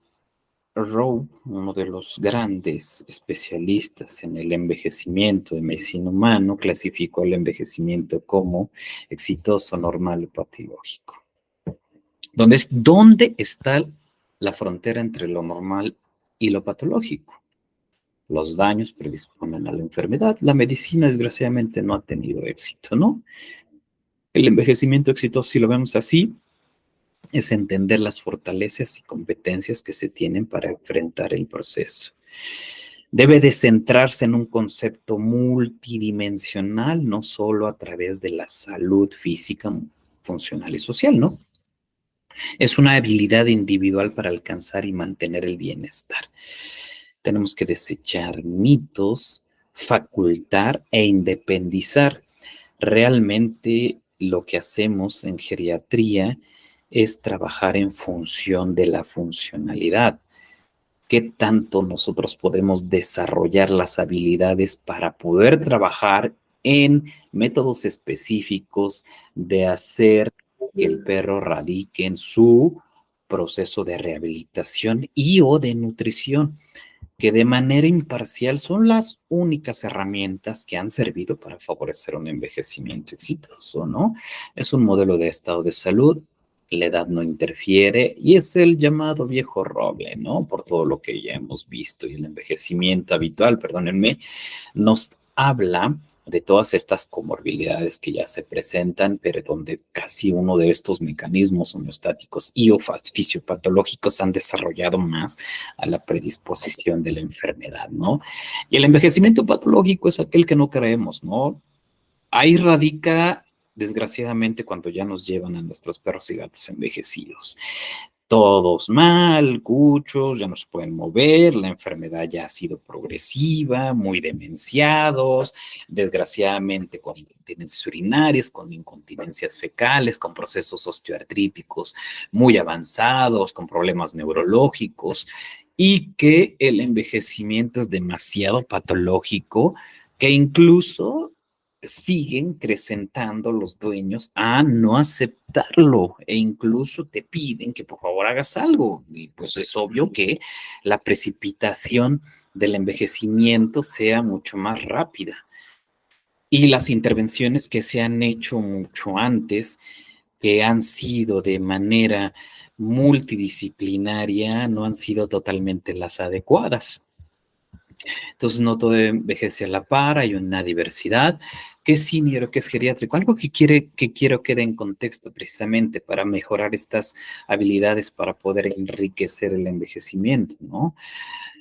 Rowe, uno de los grandes especialistas en el envejecimiento de medicina humana, clasificó el envejecimiento como exitoso, normal o patológico. ¿Dónde está la frontera entre lo normal y lo patológico? Los daños predisponen a la enfermedad. La medicina, desgraciadamente, no ha tenido éxito, ¿no? El envejecimiento exitoso, si lo vemos así, es entender las fortalezas y competencias que se tienen para enfrentar el proceso. Debe de centrarse en un concepto multidimensional, no solo a través de la salud física, funcional y social, ¿no? Es una habilidad individual para alcanzar y mantener el bienestar. Tenemos que desechar mitos, facultar e independizar. Realmente lo que hacemos en geriatría es trabajar en función de la funcionalidad. ¿Qué tanto nosotros podemos desarrollar las habilidades para poder trabajar en métodos específicos de hacer que el perro radique en su proceso de rehabilitación y o de nutrición, que de manera imparcial son las únicas herramientas que han servido para favorecer un envejecimiento exitoso, ¿no? Es un modelo de estado de salud, la edad no interfiere y es el llamado viejo roble, ¿no? Por todo lo que ya hemos visto y el envejecimiento habitual, perdónenme, nos habla de todas estas comorbilidades que ya se presentan, pero donde casi uno de estos mecanismos homeostáticos y o fisiopatológicos han desarrollado más a la predisposición de la enfermedad, ¿no? Y el envejecimiento patológico es aquel que no creemos, ¿no? Ahí radica, desgraciadamente, cuando ya nos llevan a nuestros perros y gatos envejecidos. Todos mal, cuchos, ya no se pueden mover, la enfermedad ya ha sido progresiva, muy demenciados, desgraciadamente con incontinencias urinarias, con incontinencias fecales, con procesos osteoartríticos muy avanzados, con problemas neurológicos, y que el envejecimiento es demasiado patológico, que incluso siguen acrecentando los dueños a no aceptarlo e incluso te piden que por favor hagas algo. Y pues es obvio que la precipitación del envejecimiento sea mucho más rápida. Y las intervenciones que se han hecho mucho antes, que han sido de manera multidisciplinaria, no han sido totalmente las adecuadas. Entonces no todo envejece a la par, hay una diversidad, que es senior, que es geriátrico, algo que quiero quede en contexto precisamente para mejorar estas habilidades para poder enriquecer el envejecimiento, ¿no?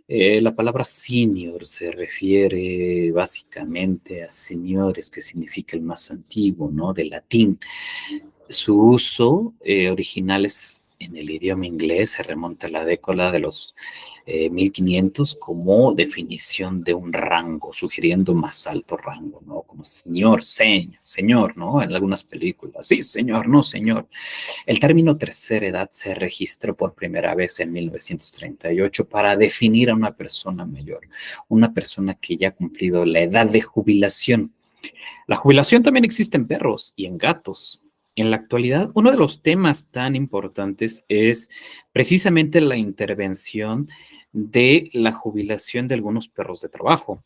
La palabra senior se refiere básicamente a señores, que significa el más antiguo, ¿no? Del latín. Su uso original es en el idioma inglés, se remonta a la década de los 1500 como definición de un rango, sugiriendo más alto rango, ¿no? Como señor, ¿no? En algunas películas, sí, señor, no, señor. El término tercera edad se registró por primera vez en 1938 para definir a una persona mayor, una persona que ya ha cumplido la edad de jubilación. La jubilación también existe en perros y en gatos. En la actualidad, uno de los temas tan importantes es precisamente la intervención de la jubilación de algunos perros de trabajo.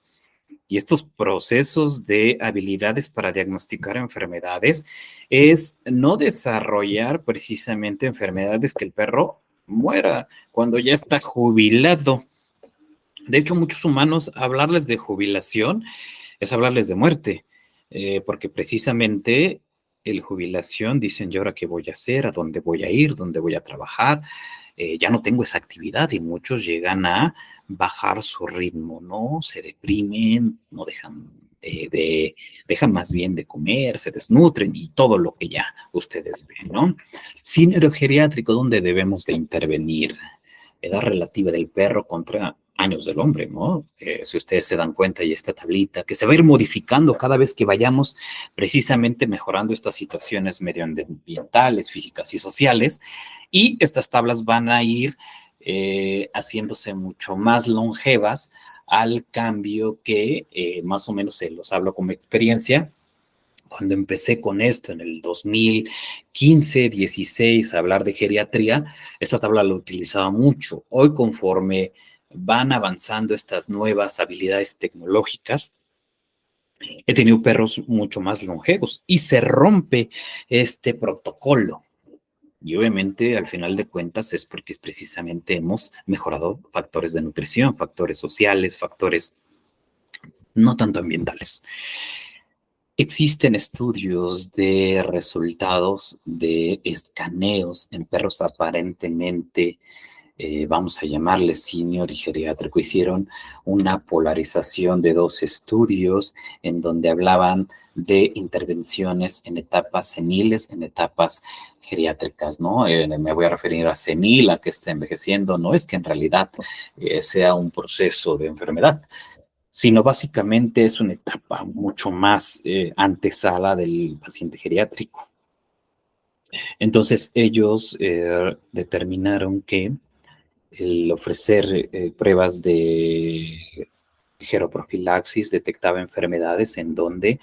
Y estos procesos de habilidades para diagnosticar enfermedades es no desarrollar precisamente enfermedades que el perro muera cuando ya está jubilado. De hecho, muchos humanos, hablarles de jubilación es hablarles de muerte, porque precisamente el jubilación dicen, ¿y ahora qué voy a hacer? ¿A dónde voy a ir? ¿Dónde voy a trabajar? Ya no tengo esa actividad y muchos llegan a bajar su ritmo, ¿no? Se deprimen, no dejan dejan más bien de comer, se desnutren y todo lo que ya ustedes ven, ¿no? Síndrome geriátrico, ¿dónde debemos de intervenir? Edad relativa del perro contra años del hombre, ¿no? Si ustedes se dan cuenta y esta tablita que se va a ir modificando cada vez que vayamos precisamente mejorando estas situaciones medioambientales, físicas y sociales, y estas tablas van a ir haciéndose mucho más longevas al cambio que más o menos se los hablo como experiencia. Cuando empecé con esto en el 2015, 16, a hablar de geriatría, esta tabla la utilizaba mucho. Hoy, conforme van avanzando estas nuevas habilidades tecnológicas, he tenido perros mucho más longevos y se rompe este protocolo. Y obviamente, al final de cuentas, es porque precisamente hemos mejorado factores de nutrición, factores sociales, factores no tanto ambientales. Existen estudios de resultados de escaneos en perros aparentemente, vamos a llamarles senior y geriátrico. Hicieron una polarización de dos estudios en donde hablaban de intervenciones en etapas seniles, en etapas geriátricas, ¿no? Me voy a referir a senil, a que está envejeciendo. No es que en realidad sea un proceso de enfermedad, sino básicamente es una etapa mucho más antesala del paciente geriátrico. Entonces ellos determinaron que el ofrecer pruebas de geroprofilaxis detectaba enfermedades en donde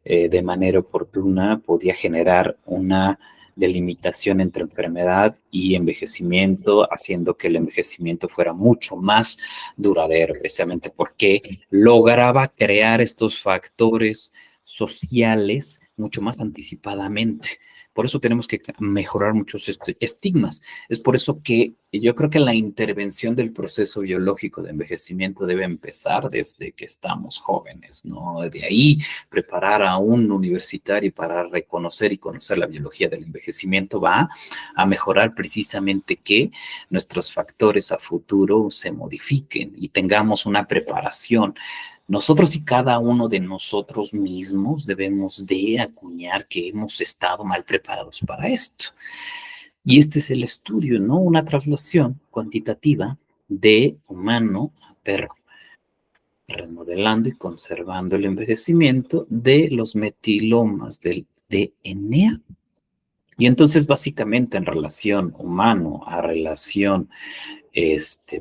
de manera oportuna podía generar una delimitación entre enfermedad y envejecimiento, haciendo que el envejecimiento fuera mucho más duradero, precisamente porque lograba crear estos factores sociales mucho más anticipadamente. Por eso tenemos que mejorar muchos estigmas. Es por eso que yo creo que la intervención del proceso biológico de envejecimiento debe empezar desde que estamos jóvenes, ¿no? De ahí preparar a un universitario para reconocer y conocer la biología del envejecimiento va a mejorar precisamente que nuestros factores a futuro se modifiquen y tengamos una preparación. Nosotros y cada uno de nosotros mismos debemos de acuñar que hemos estado mal preparados para esto. Y este es el estudio, ¿no? Una traslación cuantitativa de humano a perro, remodelando y conservando el envejecimiento de los metilomas del DNA. Y entonces, básicamente, en relación humano a relación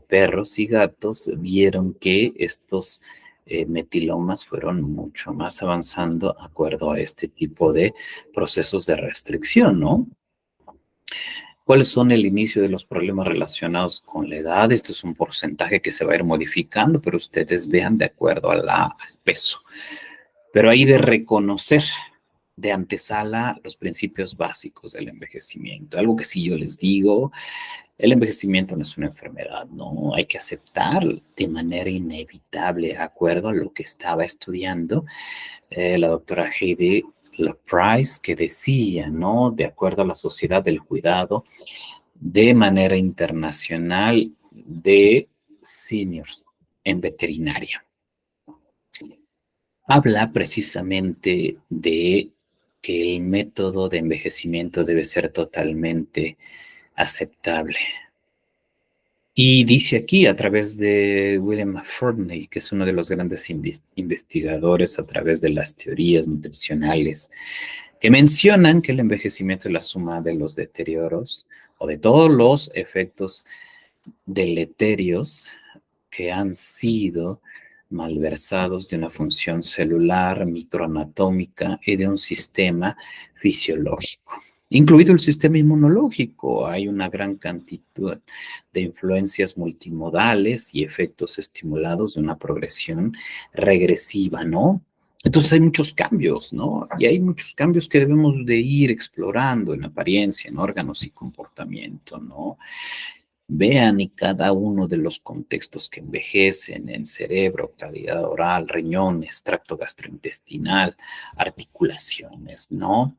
perros y gatos, vieron que estos metilomas fueron mucho más avanzando de acuerdo a este tipo de procesos de restricción, ¿no? ¿Cuáles son el inicio de los problemas relacionados con la edad? Esto es un porcentaje que se va a ir modificando, pero ustedes vean de acuerdo al peso. Pero hay de reconocer de antesala los principios básicos del envejecimiento. Algo que si yo les digo, el envejecimiento no es una enfermedad, no, hay que aceptar de manera inevitable, de acuerdo a lo que estaba estudiando la doctora Heidi LaPrice, que decía, ¿no? De acuerdo a la Sociedad del Cuidado de manera internacional de seniors en veterinaria. Habla precisamente de que el método de envejecimiento debe ser totalmente aceptable. Y dice aquí, a través de William McFarney, que es uno de los grandes investigadores a través de las teorías nutricionales, que mencionan que el envejecimiento es la suma de los deterioros o de todos los efectos deleterios que han sido malversados de una función celular, microanatómica y de un sistema fisiológico, incluido el sistema inmunológico. Hay una gran cantidad de influencias multimodales y efectos estimulados de una progresión regresiva, ¿no? Entonces hay muchos cambios, ¿no? Y hay muchos cambios que debemos de ir explorando en apariencia, en órganos y comportamiento, ¿no? Vean y cada uno de los contextos que envejecen en cerebro, calidad oral, riñones, tracto gastrointestinal, articulaciones, ¿no?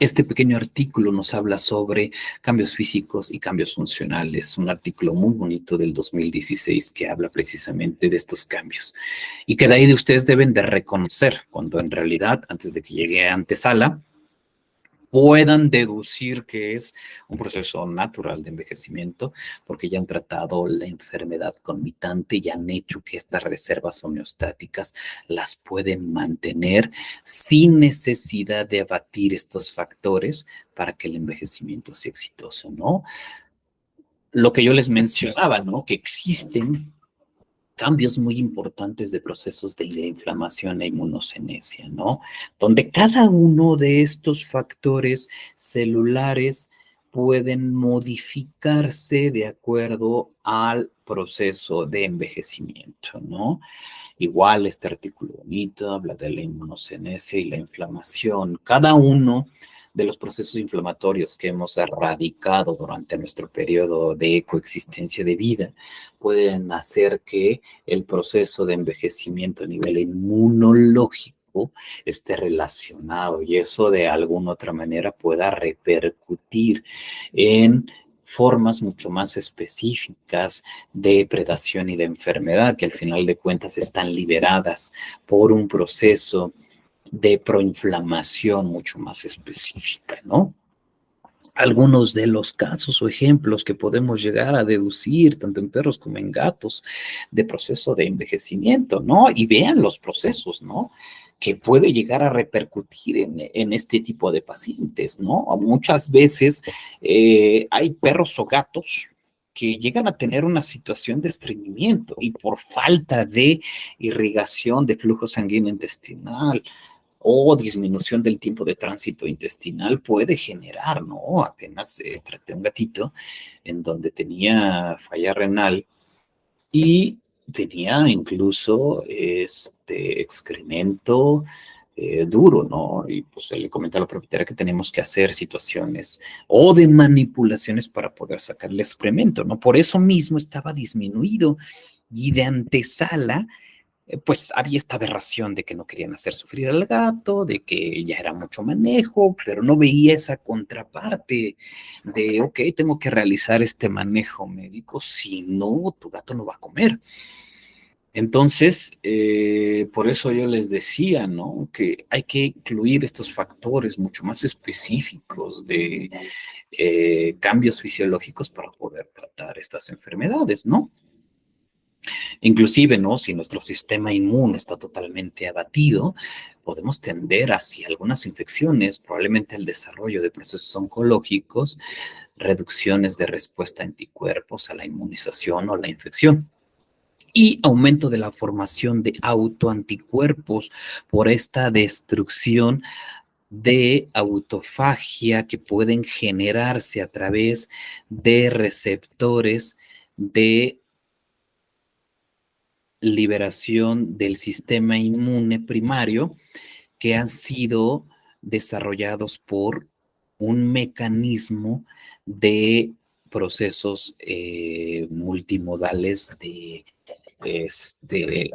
Este pequeño artículo nos habla sobre cambios físicos y cambios funcionales, un artículo muy bonito del 2016 que habla precisamente de estos cambios y que de ahí de ustedes deben de reconocer cuando en realidad, antes de que llegue a antesala, puedan deducir que es un proceso natural de envejecimiento, porque ya han tratado la enfermedad conmitante y han hecho que estas reservas homeostáticas las pueden mantener sin necesidad de abatir estos factores para que el envejecimiento sea exitoso, ¿no? Lo que yo les mencionaba, ¿no? Que existen cambios muy importantes de procesos de inflamación e inmunogenesia, ¿no? Donde cada uno de estos factores celulares pueden modificarse de acuerdo al proceso de envejecimiento, ¿no? Igual este artículo bonito habla de la inmunogenesia y la inflamación. Cada uno de los procesos inflamatorios que hemos erradicado durante nuestro periodo de coexistencia de vida pueden hacer que el proceso de envejecimiento a nivel inmunológico esté relacionado y eso de alguna otra manera pueda repercutir en formas mucho más específicas de predación y de enfermedad que al final de cuentas están liberadas por un proceso de proinflamación mucho más específica, ¿no? Algunos de los casos o ejemplos que podemos llegar a deducir, tanto en perros como en gatos, de proceso de envejecimiento, ¿no? Y vean los procesos, ¿no? Que puede llegar a repercutir en este tipo de pacientes, ¿no? Muchas veces hay perros o gatos que llegan a tener una situación de estreñimiento y por falta de irrigación de flujo sanguíneo intestinal, o disminución del tiempo de tránsito intestinal puede generar, ¿no? Apenas traté un gatito en donde tenía falla renal y tenía incluso excremento duro, ¿no? Y pues le comenté a la propietaria que tenemos que hacer situaciones o de manipulaciones para poder sacar el excremento, ¿no? Por eso mismo estaba disminuido y de antesala pues había esta aberración de que no querían hacer sufrir al gato, de que ya era mucho manejo, pero no veía esa contraparte de, ok, tengo que realizar este manejo médico, si no, tu gato no va a comer. Entonces, por eso yo les decía, ¿no? Que hay que incluir estos factores mucho más específicos de cambios fisiológicos para poder tratar estas enfermedades, ¿no? Inclusive, ¿no? Si nuestro sistema inmune está totalmente abatido, podemos tender hacia algunas infecciones, probablemente el desarrollo de procesos oncológicos, reducciones de respuesta a anticuerpos, a la inmunización o a la infección. Y aumento de la formación de autoanticuerpos por esta destrucción de autofagia que pueden generarse a través de receptores de liberación del sistema inmune primario que han sido desarrollados por un mecanismo de procesos multimodales este,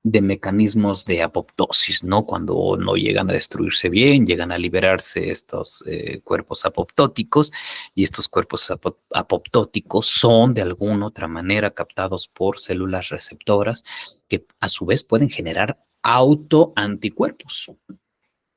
de mecanismos de apoptosis, ¿no? Cuando no llegan a destruirse bien, llegan a liberarse estos cuerpos apoptóticos y estos cuerpos apoptóticos son de alguna otra manera captados por células receptoras que a su vez pueden generar autoanticuerpos.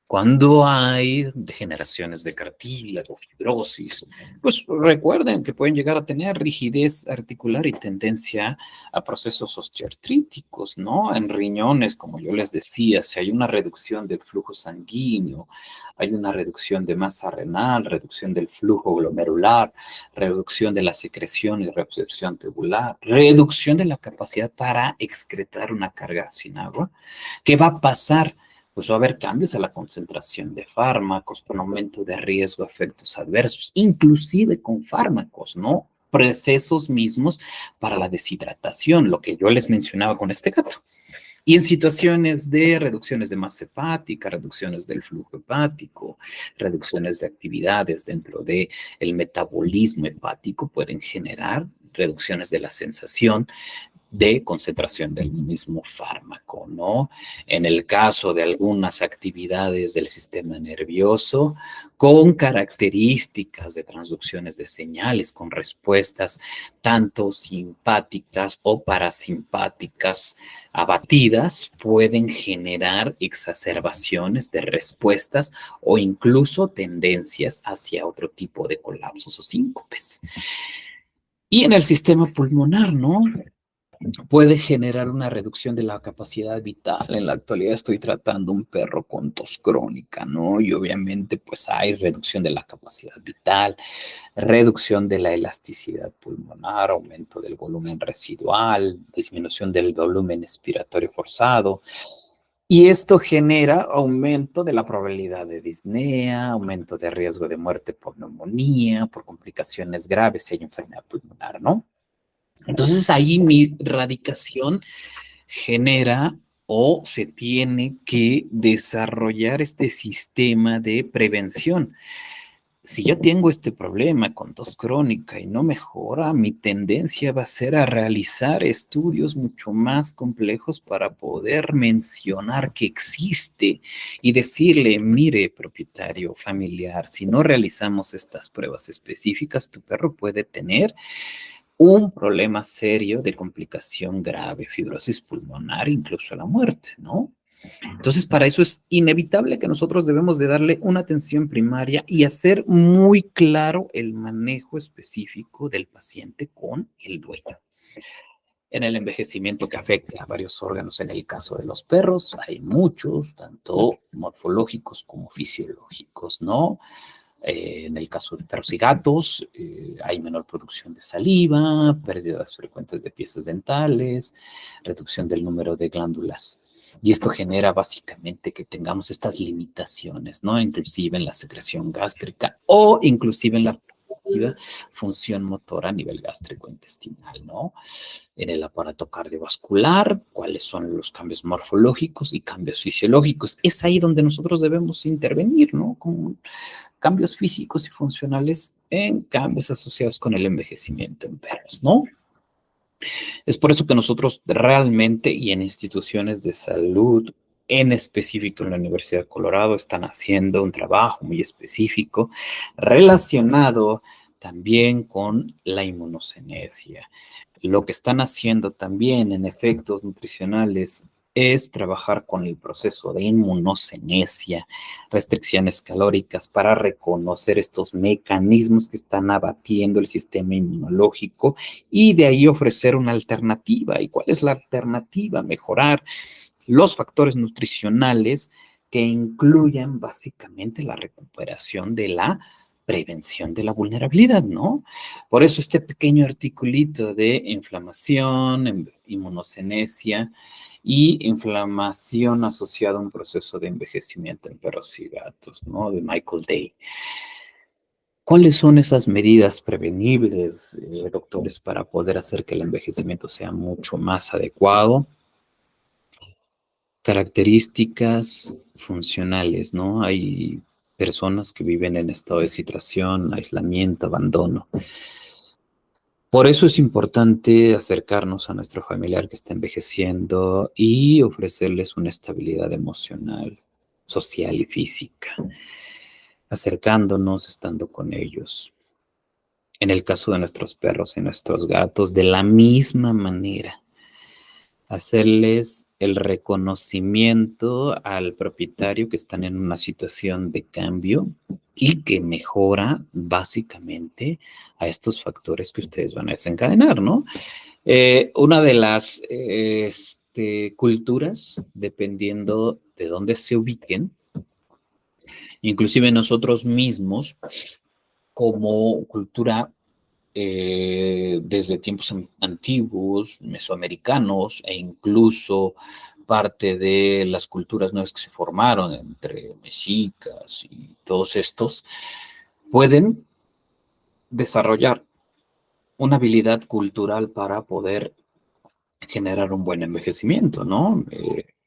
Cuando hay degeneraciones de cartílago, fibrosis, pues recuerden que pueden llegar a tener rigidez articular y tendencia a procesos osteoartríticos, ¿no? En riñones, como yo les decía, si hay una reducción del flujo sanguíneo, hay una reducción de masa renal, reducción del flujo glomerular, reducción de la secreción y reabsorción tubular, reducción de la capacidad para excretar una carga sin agua, ¿qué va a pasar? Pues va a haber cambios a la concentración de fármacos, con aumento de riesgo, efectos adversos, inclusive con fármacos, ¿no? Procesos mismos para la deshidratación, lo que yo les mencionaba con este gato. Y en situaciones de reducciones de masa hepática, reducciones del flujo hepático, reducciones de actividades dentro del metabolismo hepático, pueden generar reducciones de la sensación de concentración del mismo fármaco, ¿no? En el caso de algunas actividades del sistema nervioso, con características de transducciones de señales, con respuestas tanto simpáticas o parasimpáticas abatidas, pueden generar exacerbaciones de respuestas o incluso tendencias hacia otro tipo de colapsos o síncopes. Y en el sistema pulmonar, ¿no? Puede generar una reducción de la capacidad vital. En la actualidad estoy tratando un perro con tos crónica, ¿no? Y obviamente pues hay reducción de la capacidad vital, reducción de la elasticidad pulmonar, aumento del volumen residual, disminución del volumen expiratorio forzado. Y esto genera aumento de la probabilidad de disnea, aumento de riesgo de muerte por neumonía, por complicaciones graves si hay enfermedad pulmonar, ¿no? Entonces ahí mi radicación genera o se tiene que desarrollar este sistema de prevención. Si yo tengo este problema con tos crónica y no mejora, mi tendencia va a ser a realizar estudios mucho más complejos para poder mencionar que existe y decirle, mire, propietario familiar, si no realizamos estas pruebas específicas, tu perro puede tener un problema serio de complicación grave, fibrosis pulmonar, incluso la muerte, ¿no? Entonces, para eso es inevitable que nosotros debemos de darle una atención primaria y hacer muy claro el manejo específico del paciente con el dueño. En el envejecimiento que afecta a varios órganos, en el caso de los perros, hay muchos, tanto morfológicos como fisiológicos, ¿no? En el caso de perros y gatos, hay menor producción de saliva, pérdidas frecuentes de piezas dentales, reducción del número de glándulas. Y esto genera básicamente que tengamos estas limitaciones, ¿no? Inclusive en la secreción gástrica o inclusive en la función motora a nivel gástrico-intestinal, ¿no? En el aparato cardiovascular, cuáles son los cambios morfológicos y cambios fisiológicos. Es ahí donde nosotros debemos intervenir, ¿no? Con cambios físicos y funcionales en cambios asociados con el envejecimiento en perros, ¿no? Es por eso que nosotros realmente y en instituciones de salud, en específico en la Universidad de Colorado, están haciendo un trabajo muy específico relacionado también con la inmunogenesia. Lo que están haciendo también en efectos nutricionales es trabajar con el proceso de inmunosenesia, restricciones calóricas, para reconocer estos mecanismos que están abatiendo el sistema inmunológico y de ahí ofrecer una alternativa. ¿Y cuál es la alternativa? Mejorar los factores nutricionales que incluyan básicamente la recuperación de la prevención de la vulnerabilidad, ¿no? Por eso este pequeño articulito de inflamación, inmunosenesia y inflamación asociada a un proceso de envejecimiento en perros y gatos, ¿no? De Michael Day. ¿Cuáles son esas medidas prevenibles, doctores, para poder hacer que el envejecimiento sea mucho más adecuado? Características funcionales, ¿no? Hay personas que viven en estado de situación, aislamiento, abandono. Por eso es importante acercarnos a nuestro familiar que está envejeciendo y ofrecerles una estabilidad emocional, social y física, acercándonos, estando con ellos. En el caso de nuestros perros y nuestros gatos, de la misma manera, hacerles el reconocimiento al propietario que están en una situación de cambio y que mejora básicamente a estos factores que ustedes van a desencadenar, ¿no? Una de las culturas, dependiendo de dónde se ubiquen, inclusive nosotros mismos, como cultura desde tiempos antiguos, mesoamericanos, e incluso parte de las culturas nuevas que se formaron entre mexicas y todos estos, pueden desarrollar una habilidad cultural para poder generar un buen envejecimiento, ¿no?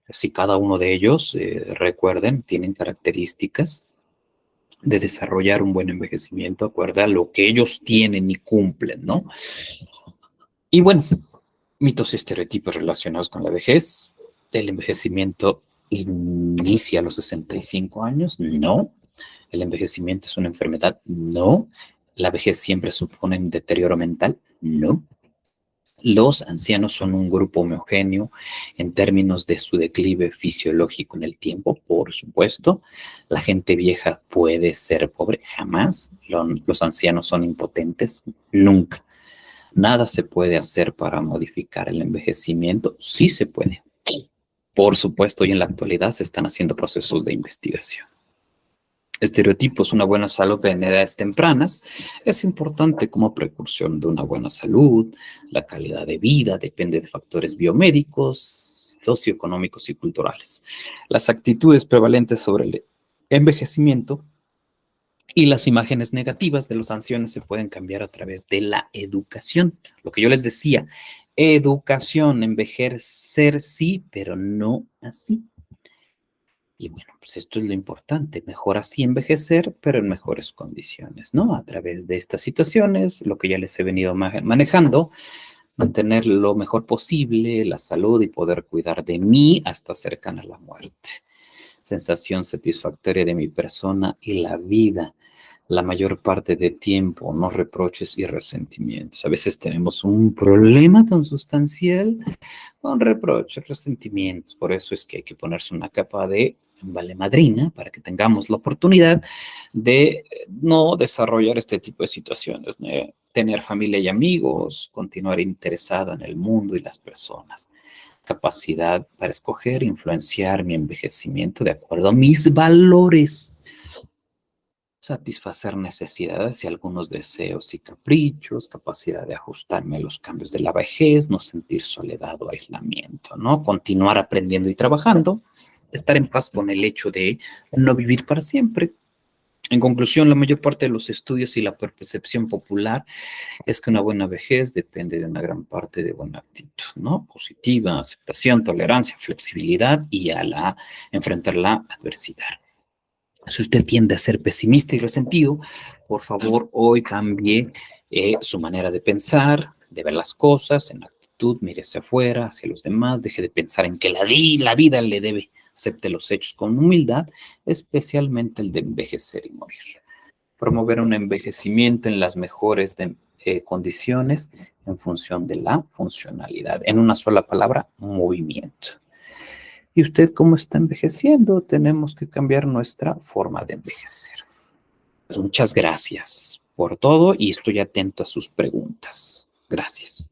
Si cada uno de ellos, recuerden, tienen características de desarrollar un buen envejecimiento, acuerda a lo que ellos tienen y cumplen, ¿no? Y bueno, mitos y estereotipos relacionados con la vejez. ¿El envejecimiento inicia a los 65 años? No. ¿El envejecimiento es una enfermedad? No. ¿La vejez siempre supone un deterioro mental? No. Los ancianos son un grupo homogéneo en términos de su declive fisiológico en el tiempo, por supuesto. La gente vieja puede ser pobre, jamás. Los ancianos son impotentes, nunca. Nada se puede hacer para modificar el envejecimiento. Sí se puede. Por supuesto, y en la actualidad se están haciendo procesos de investigación. Estereotipos, una buena salud en edades tempranas es importante como precursión de una buena salud. La calidad de vida depende de factores biomédicos, socioeconómicos y culturales. Las actitudes prevalentes sobre el envejecimiento y las imágenes negativas de los ancianos se pueden cambiar a través de la educación. Lo que yo les decía, educación, envejecer sí, pero no así. Y bueno, pues esto es lo importante, mejor así envejecer, pero en mejores condiciones, ¿no? A través de estas situaciones, lo que ya les he venido manejando, mantener lo mejor posible la salud y poder cuidar de mí hasta cercana a la muerte. Sensación satisfactoria de mi persona y la vida la mayor parte de tiempo, no reproches y resentimientos. A veces tenemos un problema tan sustancial con reproches, resentimientos. Por eso es que hay que ponerse una capa de valemadrina para que tengamos la oportunidad de no desarrollar este tipo de situaciones, ¿no? Tener familia y amigos, continuar interesado en el mundo y las personas. Capacidad para escoger, influenciar mi envejecimiento de acuerdo a mis valores. Satisfacer necesidades y algunos deseos y caprichos, capacidad de ajustarme a los cambios de la vejez, no sentir soledad o aislamiento, ¿no? Continuar aprendiendo y trabajando, estar en paz con el hecho de no vivir para siempre. En conclusión, la mayor parte de los estudios y la percepción popular es que una buena vejez depende de una gran parte de buena actitud, ¿no? Positiva, aceptación, tolerancia, flexibilidad y enfrentar la adversidad. Si usted tiende a ser pesimista y resentido, por favor, hoy cambie su manera de pensar, de ver las cosas, en actitud, mire hacia afuera, hacia los demás, deje de pensar en que la vida le debe, acepte los hechos con humildad, especialmente el de envejecer y morir. Promover un envejecimiento en las mejores condiciones en función de la funcionalidad. En una sola palabra, movimiento. ¿Y usted cómo está envejeciendo? Tenemos que cambiar nuestra forma de envejecer. Pues muchas gracias por todo y estoy atento a sus preguntas. Gracias.